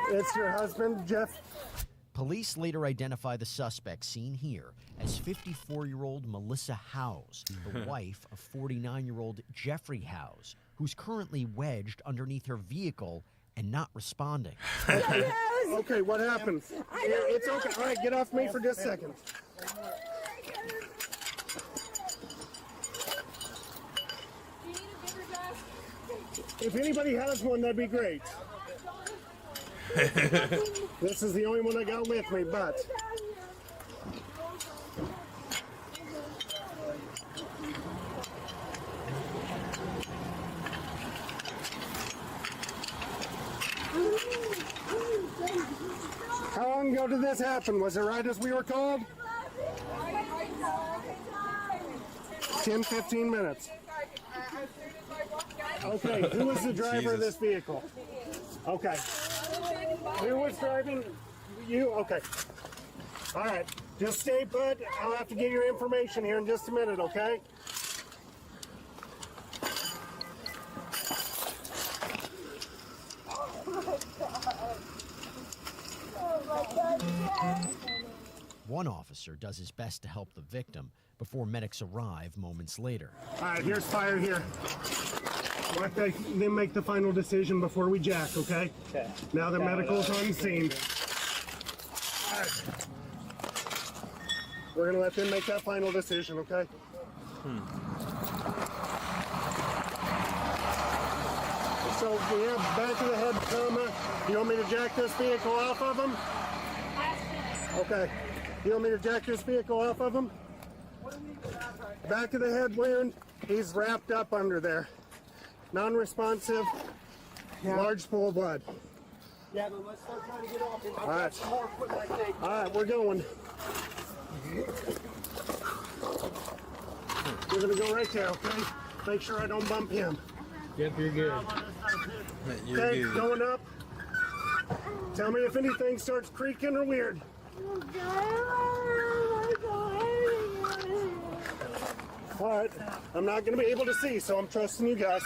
It's your husband, Jeff? Police later identify the suspect seen here as 54-year-old Melissa Howes, the wife of 49-year-old Jeffrey Howes, who's currently wedged underneath her vehicle and not responding. Okay, what happened? It's okay. All right, get off me for just a second. If anybody has one, that'd be great. This is the only one I got with me, but... How long ago did this happen? Was it right as we were told? 10, 15 minutes. Okay, who was the driver of this vehicle? Okay. Who was driving? You? Okay. All right. Just stay put. I'll have to get your information here in just a minute, okay? One officer does his best to help the victim before medics arrive moments later. All right, here's fire here. Let them make the final decision before we jack, okay? Okay. Now the medical's on scene. All right. We're gonna let them make that final decision, okay? So we have back of the head trauma. You want me to jack this vehicle off of him? Okay. You want me to jack this vehicle off of him? Back of the head wound. He's wrapped up under there. Non-responsive. Large pool of blood. Yeah, but let's start trying to get off him. All right. Some more equipment, I think. All right, we're going. We're gonna go right there, okay? Make sure I don't bump him. Yep, you're good. Okay, going up. Tell me if anything starts creaking or weird. All right, I'm not gonna be able to see, so I'm trusting you guys.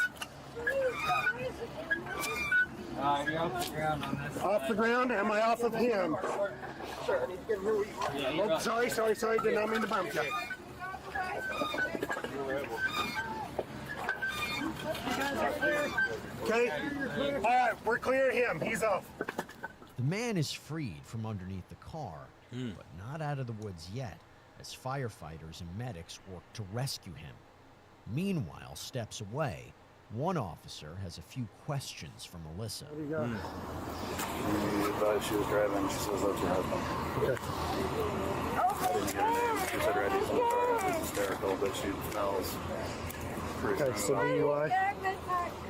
You're off the ground on this. Off the ground? Am I off of him? Sure. Oh, sorry. Did not mean to bump you. Okay. All right, we're clear of him. He's off. The man is freed from underneath the car, but not out of the woods yet, as firefighters and medics work to rescue him. Meanwhile, steps away, one officer has a few questions for Melissa. What do you got? She thought she was driving. She says that's her husband. Okay. I didn't hear her name. She said Reddy's in the car. It's hysterical, but she smells pretty Okay, so strong about it. DUI.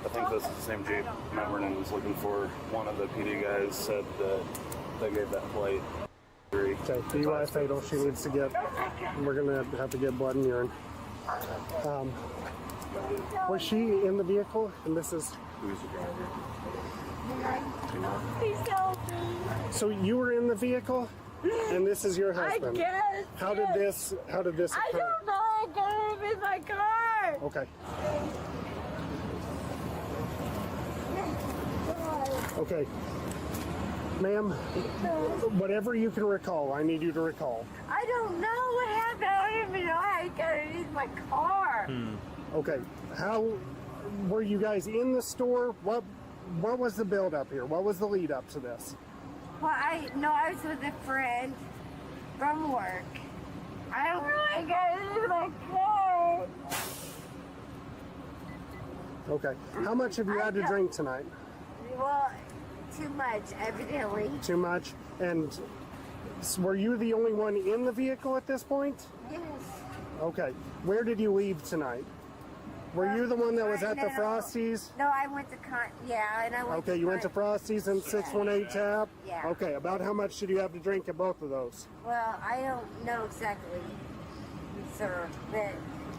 I think this is the same Jeep Matt Vernon was looking for. One of the PD guys said that they gave that plate. Okay, DUI fatal. She needs to get. We're gonna have to get blood and urine. Was she in the vehicle? And this is. Who's the driver? Please help me. So you were in the vehicle, and this is your husband. I guess. How did this occur? I don't know. I got him in my car. Okay. Okay. Ma'am, whatever you can recall, I need you to recall. I don't know what happened. I don't even know how I got it in my car. Okay. How were you guys in the store? What was the build up here? What was the lead up to this? Well, I was with a friend from work. I don't know how I got it in my car. Okay. How much have you had to drink tonight? Well, too much, evidently. Too much? And were you the only one in the vehicle at this point? Yes. Okay. Where did you leave tonight? Were you the one that was at the Frosties? No, I went to and I went Okay, you went to Frosties and 618 Tap? Yeah. Okay, about how much did you have to drink at both of those? Well, I don't know exactly, sir, but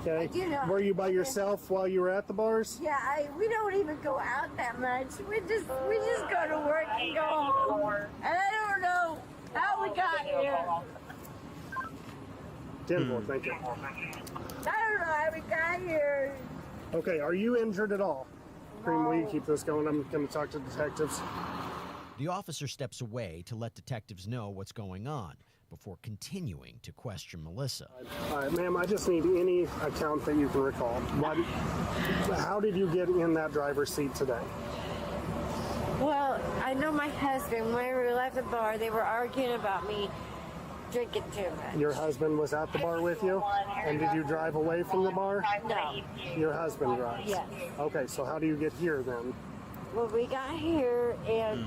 Okay. I do know. Were you by yourself while you were at the bars? Yeah, we don't even go out that much. We just go to work and go home. And I don't know how we got here. 10-4, thank you. I don't know how we got here. Okay, are you injured at all? Cream, will you keep this going? I'm going to talk to detectives. The officer steps away to let detectives know what's going on before continuing to question Melissa. All right, ma'am, I just need any account that you can recall. How did you get in that driver's seat today? Well, I know my husband, when we left the bar, they were arguing about me drinking too much. Your husband was at the bar with you? And did you drive away from the bar? No. Your husband drives? Yes. Okay, so how do you get here then? Well, we got here and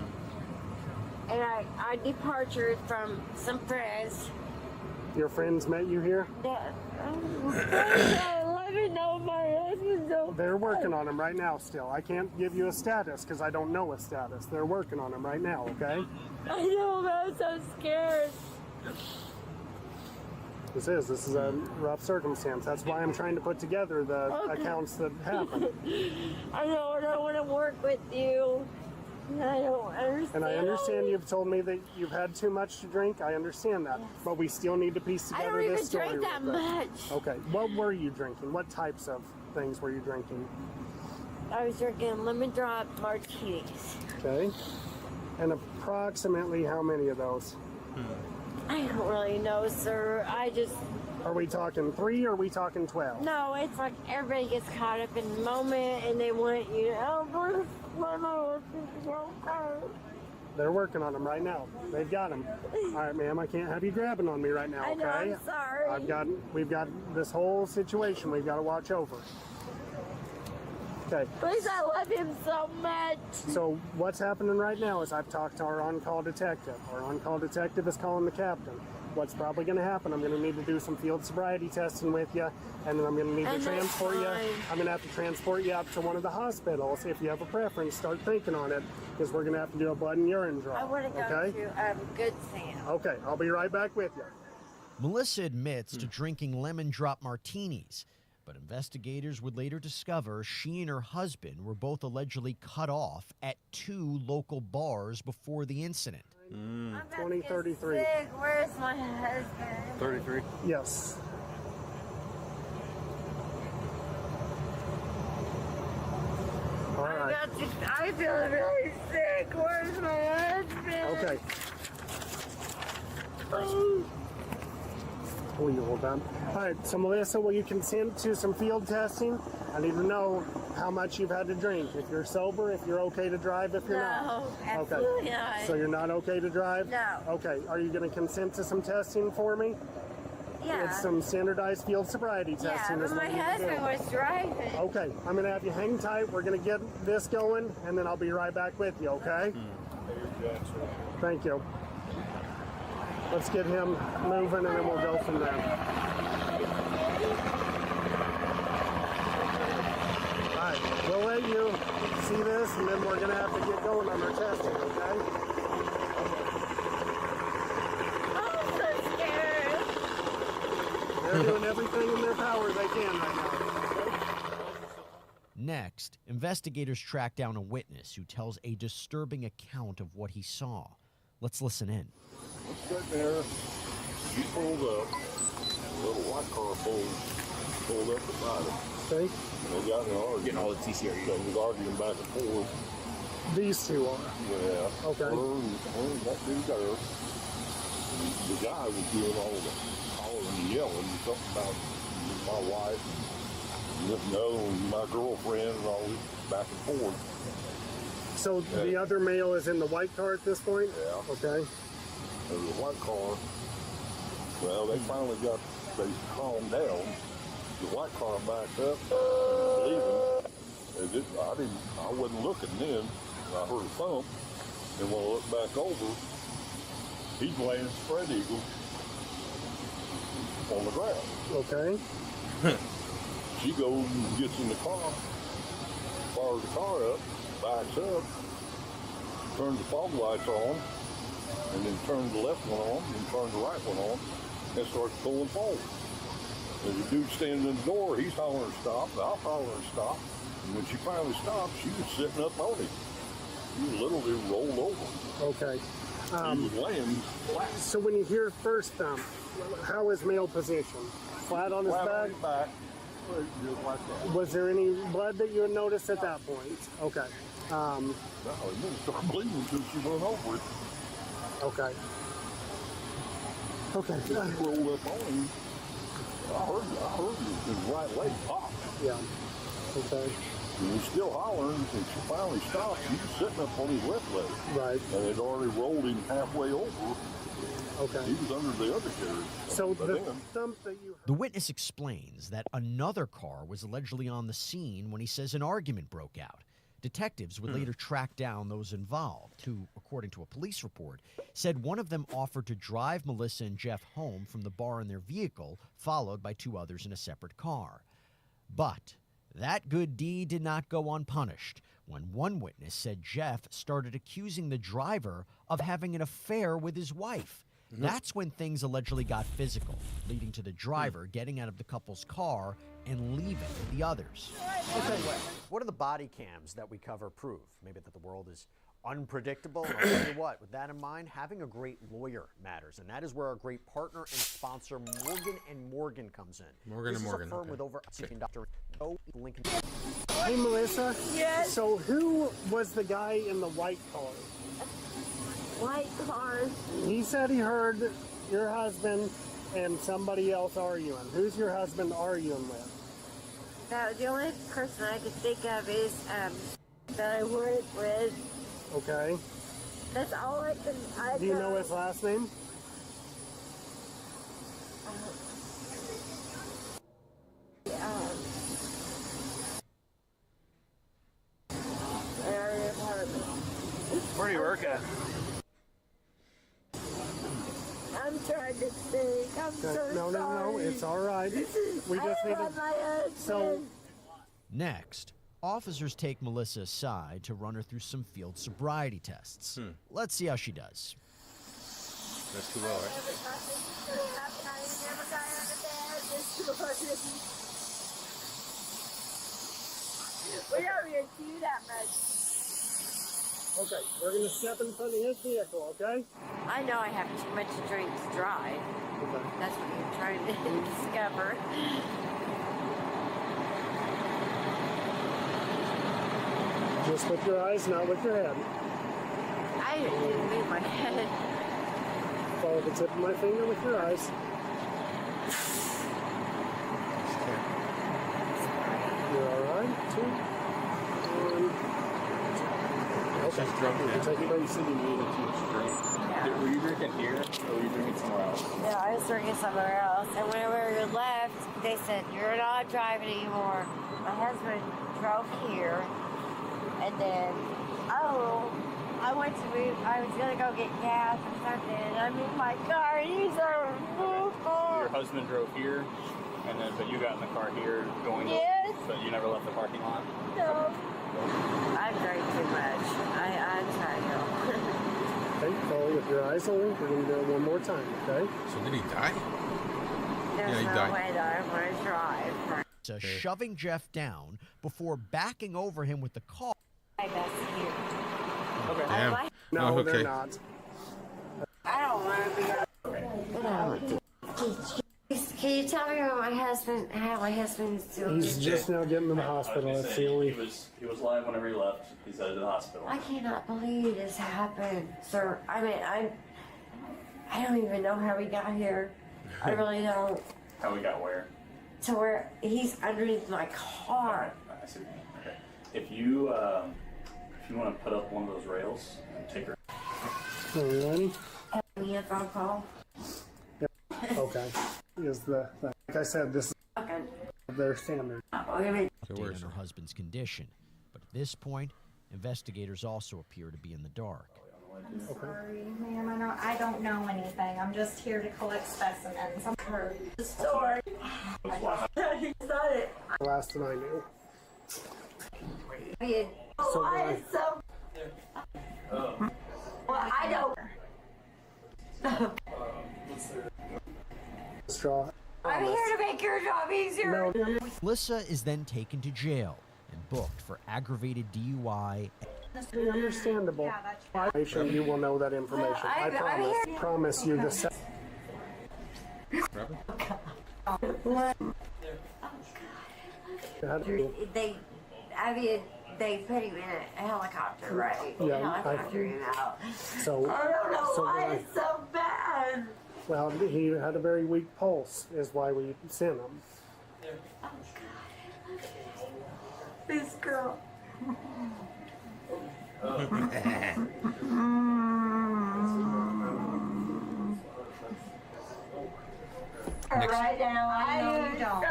I departed from some friends. Your friends met you here? Let me know my husband's okay. They're working on him right now still. I can't give you a status because I don't know a status. They're working on him right now, okay? I know, but I'm so scared. This is a rough circumstance. That's why I'm trying to put together the accounts that happen. I know, and I want to work with you. I don't understand. And I understand you've told me that you've had too much to drink. I understand that. Yes. But we still need to piece I together don't this even story. drink that real quick. much. Okay. What were you drinking? What types of things were you drinking? I was drinking lemon drop martinis. Okay. And approximately how many of those? I don't really know, sir. Are we talking 3 or are we talking 12? No, it's like everybody gets caught up in the moment and they want you to, oh, Bruce, my husband's so cold. They're working on them right now. They've got them. All right, ma'am, I can't have you grabbing on me right now, I okay? know, I'm sorry. We've got this whole situation we've got to watch over. Okay. Please, I love him so much. So what's happening right now is I've talked to our on-call detective. Our on-call detective is calling the captain. What's probably going to happen, I'm going to need to do some field sobriety testing with you, and then I'm going to need to transport you. I'm going to have to transport you up to one of the hospitals. If you have a preference, start thinking on it, because we're going to have to do a blood and urine draw. I want to go to Good Sam. Okay, I'll be right back with you. Melissa admits to drinking lemon drop martinis, but investigators would later discover she and her husband were both allegedly cut off at 2 local bars before the incident. 2033. Where's my husband? 33? Yes. All right. I feel really sick. Where's my husband? Okay. Will you hold on? All right, so Melissa, will you consent to some field testing? I need to know how much you've had to drink. If you're sober, if you're okay to drive, if you're not. No, absolutely not. So you're not okay to drive? No. Okay, are you going to consent to some testing for me? Yeah. It's some standardized field sobriety Yeah, testing. but is my what you do. husband was driving. Okay, I'm going to have you hang tight. We're going to get this going, and then I'll be right back with you, okay? Thank you. Let's get him moving, and then we'll go from there. All right, we'll let you see this, and then we're going to have to get going on our testing, okay? I'm so scared. They're doing everything in their power they can right now. Next, investigators track down a witness who tells a disturbing account of what he saw. Let's listen in. Sitting there, she pulled up, a little white car pulled up beside her. Okay. And they got in an argument. Getting all the TCR. They was arguing back and forth. These two are? Yeah. Okay. Her and that dude got her. The guy was doing all the hollering and yelling, something about my wife, and my girlfriend, and all this back and forth. So the other male is in the white car at this point? Yeah. Okay. There was a white car. Well, they finally they calmed down. The white car backed up, leaving. I wasn't looking then. I heard a thump, and when I looked back over, he's laying spread eagle on the ground. Okay. She goes and gets in the car, fires the car up, backs up, turns the fog lights on, and then turns the left one on, and turns the right one on, and starts pulling forward. And the dude standing in the door, he's hollering stop, and I'll holler stop. And when she finally stopped, she was sitting up on him. He literally rolled over. Okay. He was laying flat. So when you hear first thump, how is male position? Flat on his Flat back? on his back, just like that. Was there any blood that you had noticed at that point? Okay. No, he didn't start bleeding until she went over it. Okay. Okay. She rolled up on him. I heard his right leg pop. Yeah. Okay. He was still hollering, and she finally stopped. He was sitting up on his left leg. Right. And they'd already rolled him halfway over. Okay. He was under the other carriage. So the thump that you The witness explains that another car was allegedly on the scene when he says an argument broke out. Detectives would later track down those involved, who, according to a police report, said one of them offered to drive Melissa and Jeff home from the bar in their vehicle, followed by 2 others in a separate car. But that good deed did not go unpunished when one witness said Jeff started accusing the driver of having an affair with his wife. That's when things allegedly got physical, leading to the driver getting out of the couple's car and leaving with the others. Okay, what do the body cams that we cover prove? Maybe that the world is unpredictable. And I'll tell you what, with that in mind, having a great lawyer matters, and that is where our great partner and sponsor Morgan & Morgan comes in. Morgan this & Morgan, is a firm okay. with over Dr. Lincoln. Hey, Melissa. Yes? So who was the guy in the white car? White cars. He said he heard your husband and somebody else arguing. Who's your husband arguing with? The only person I could think of is that I work with. Okay. That's all I can. Do you know his last name? Where do you work at? I'm trying to think. I'm so sorry. No, it's all right. We just need to. So. Next, officers take Melissa aside to run her through some field sobriety tests. Let's see how she does. That's too well, right? We don't even do that much. Okay, we're going to step in front of his vehicle, okay? I know I have too much to drink to drive. Okay. That's what you're trying to discover. Just with your eyes, not with your head. I didn't even move my head. Follow the tip of my finger with your eyes. You're all right? 2, 1. Okay. She's drunk. You can take it easy. Yeah. Were you drinking here or were you drinking somewhere else? No, I was drinking somewhere else. And whenever we left, they said, "You're not driving anymore." My husband drove here. And then, I went to move. I was going to go get gas or something. And I moved my car. And he's Your husband drove here, and then but you got in the car here going. Yes. But you never left the parking lot. No. I drank too much. I'm trying to. Okay, follow with your eyes only. We're going to do it one more time, okay? So did he die? There's he no died. way that I'm going to drive. So shoving Jeff down before backing over him with the car. I guess here. Okay. Damn. No, Oh, they're okay. not. I don't want to be. Can you tell me what my husband, how my husband's doing? He's just now getting to the hospital. That's the only. He was live whenever he left. He's at the hospital. I cannot believe this happened, sir. I mean, I don't even know how we got here. I really don't. How we got where? To where he's underneath my car. I see. Okay. If you want to put up one of those rails and take her. Are we ready? We have a phone call. Okay. Like I said, this is their standard. Update on her husband's condition, but at this point, investigators also appear to be in the dark. I'm sorry, ma'am. I don't know anything. I'm just here to collect specimens. I'm hurt. The story. Last that I knew. So why is so? Well, I don't. Straw. I'm here to make your job easier. Melissa is then taken to jail and booked for aggravated DUI. Understandable. I'm sure you will know that information. I promise you the. They put him in a helicopter, right? Yeah, Helicopter him out. So. I don't know why when it's so bad. Well, he had a very weak pulse, is why we sent him. This girl. Right now, I know you don't.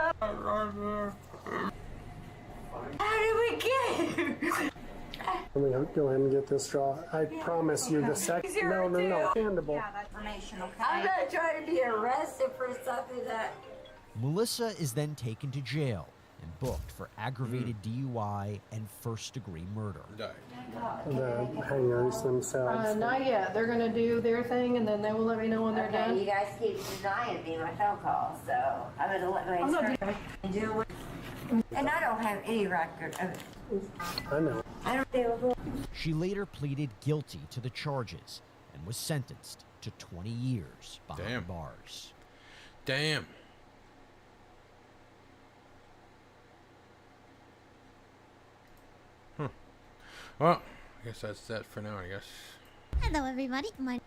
How did we get here? Let me go ahead and get this straw. I promise you the second. No. Understandable. I'm not trying to be arrested for something that. Melissa is then taken to jail and booked for aggravated DUI and first-degree murder. The hangers themselves. Not yet. They're going to do their thing, and then they will let me know when they're done. You guys keep denying me my phone calls, so I'm going to let my attorney do it. And I don't have any record of it. I know. She later pleaded guilty to the charges and was sentenced to 20 years behind bars. Damn. Well, I guess that's that for now, I guess. Hello everybody, my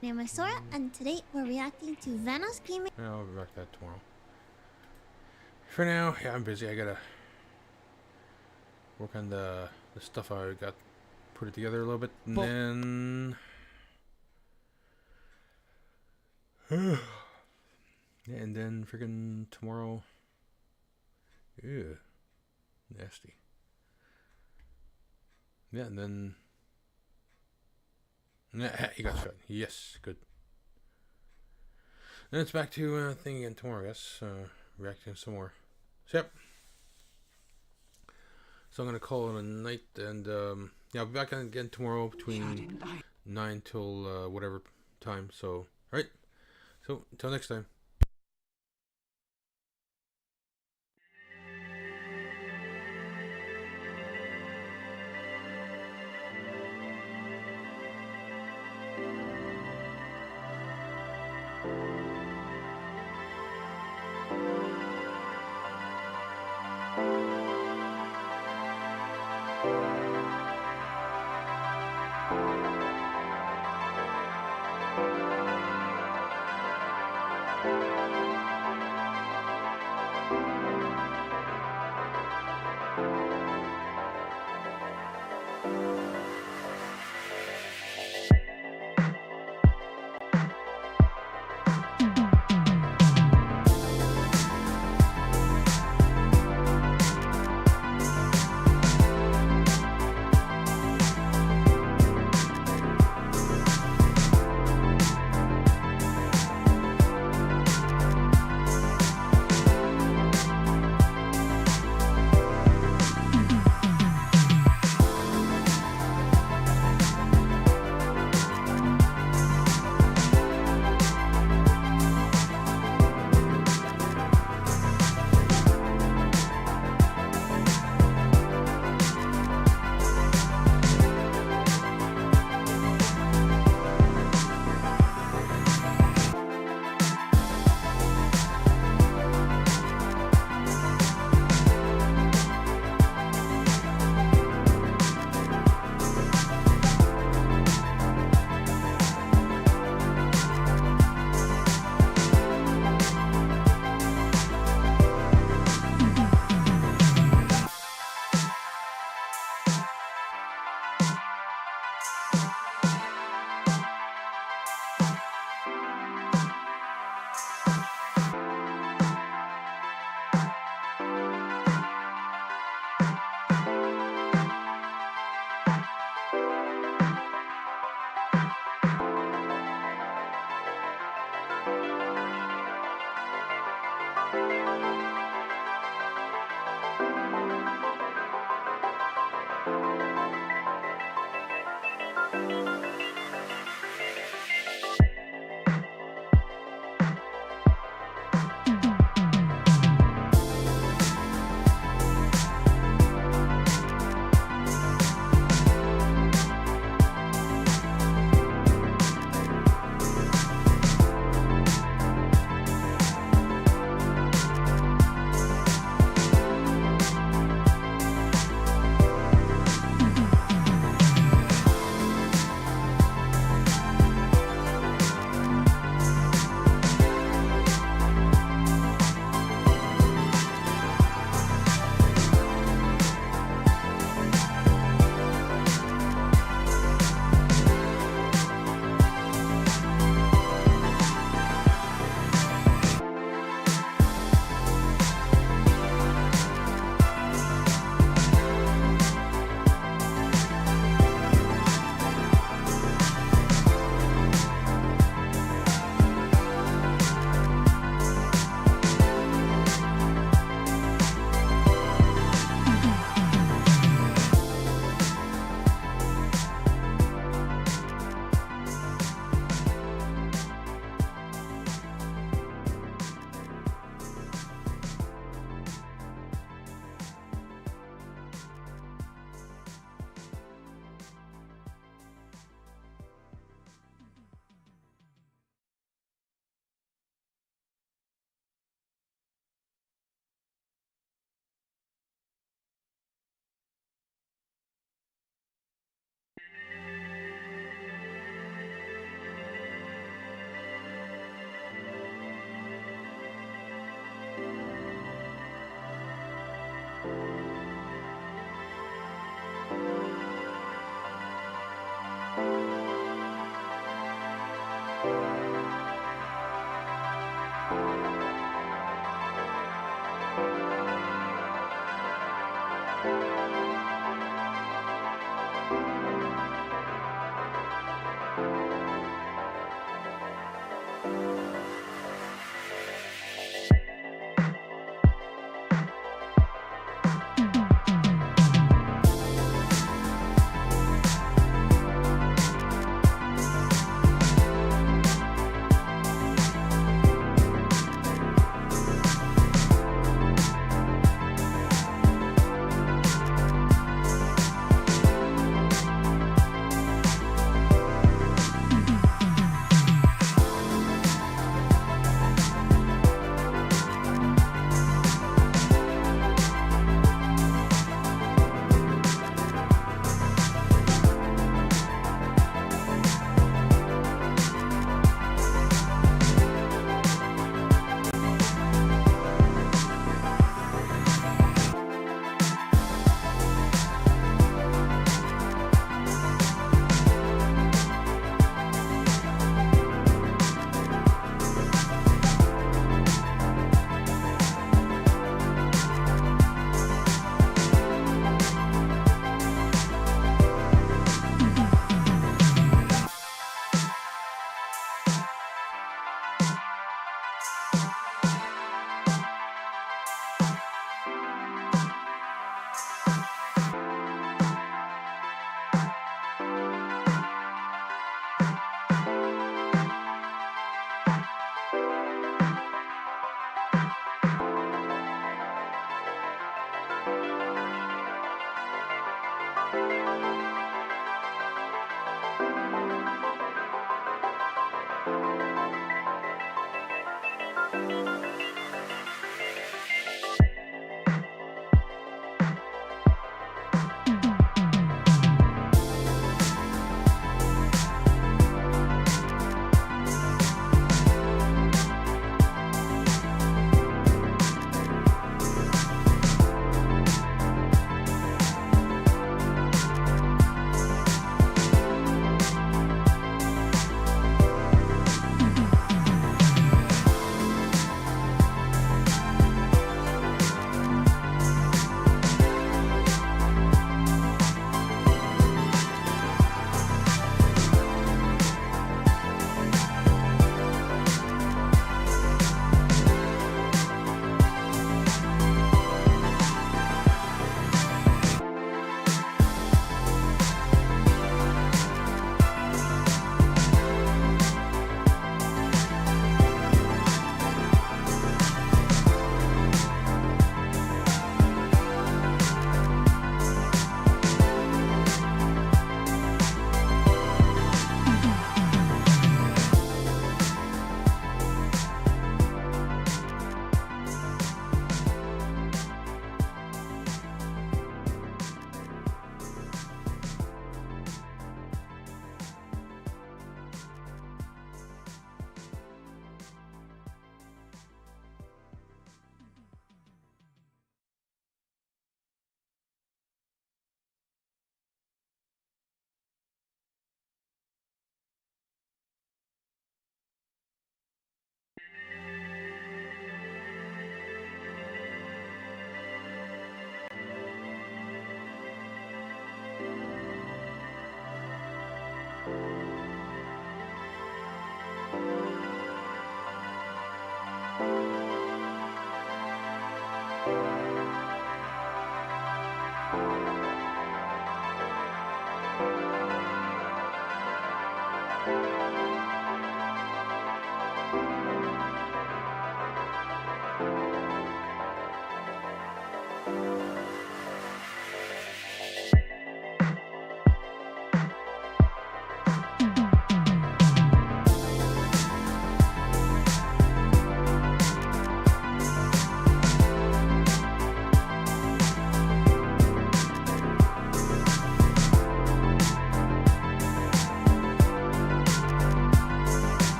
name is Sora, and today we're reacting to Vanna's cremation. Yeah, I'll be back that tomorrow. For now, yeah, I'm busy. I gotta work on the stuff I got, put it together a little bit, and then yeah, and then freaking tomorrow. Ew, nasty. Yeah, and then yeah, you got shot. Yes, good. Then it's back to thing again tomorrow, I guess. Reacting some more. So, yep. So I'm gonna call it a night, and yeah, I'll be back again tomorrow between 9 till whatever time. So, all right. So until next time.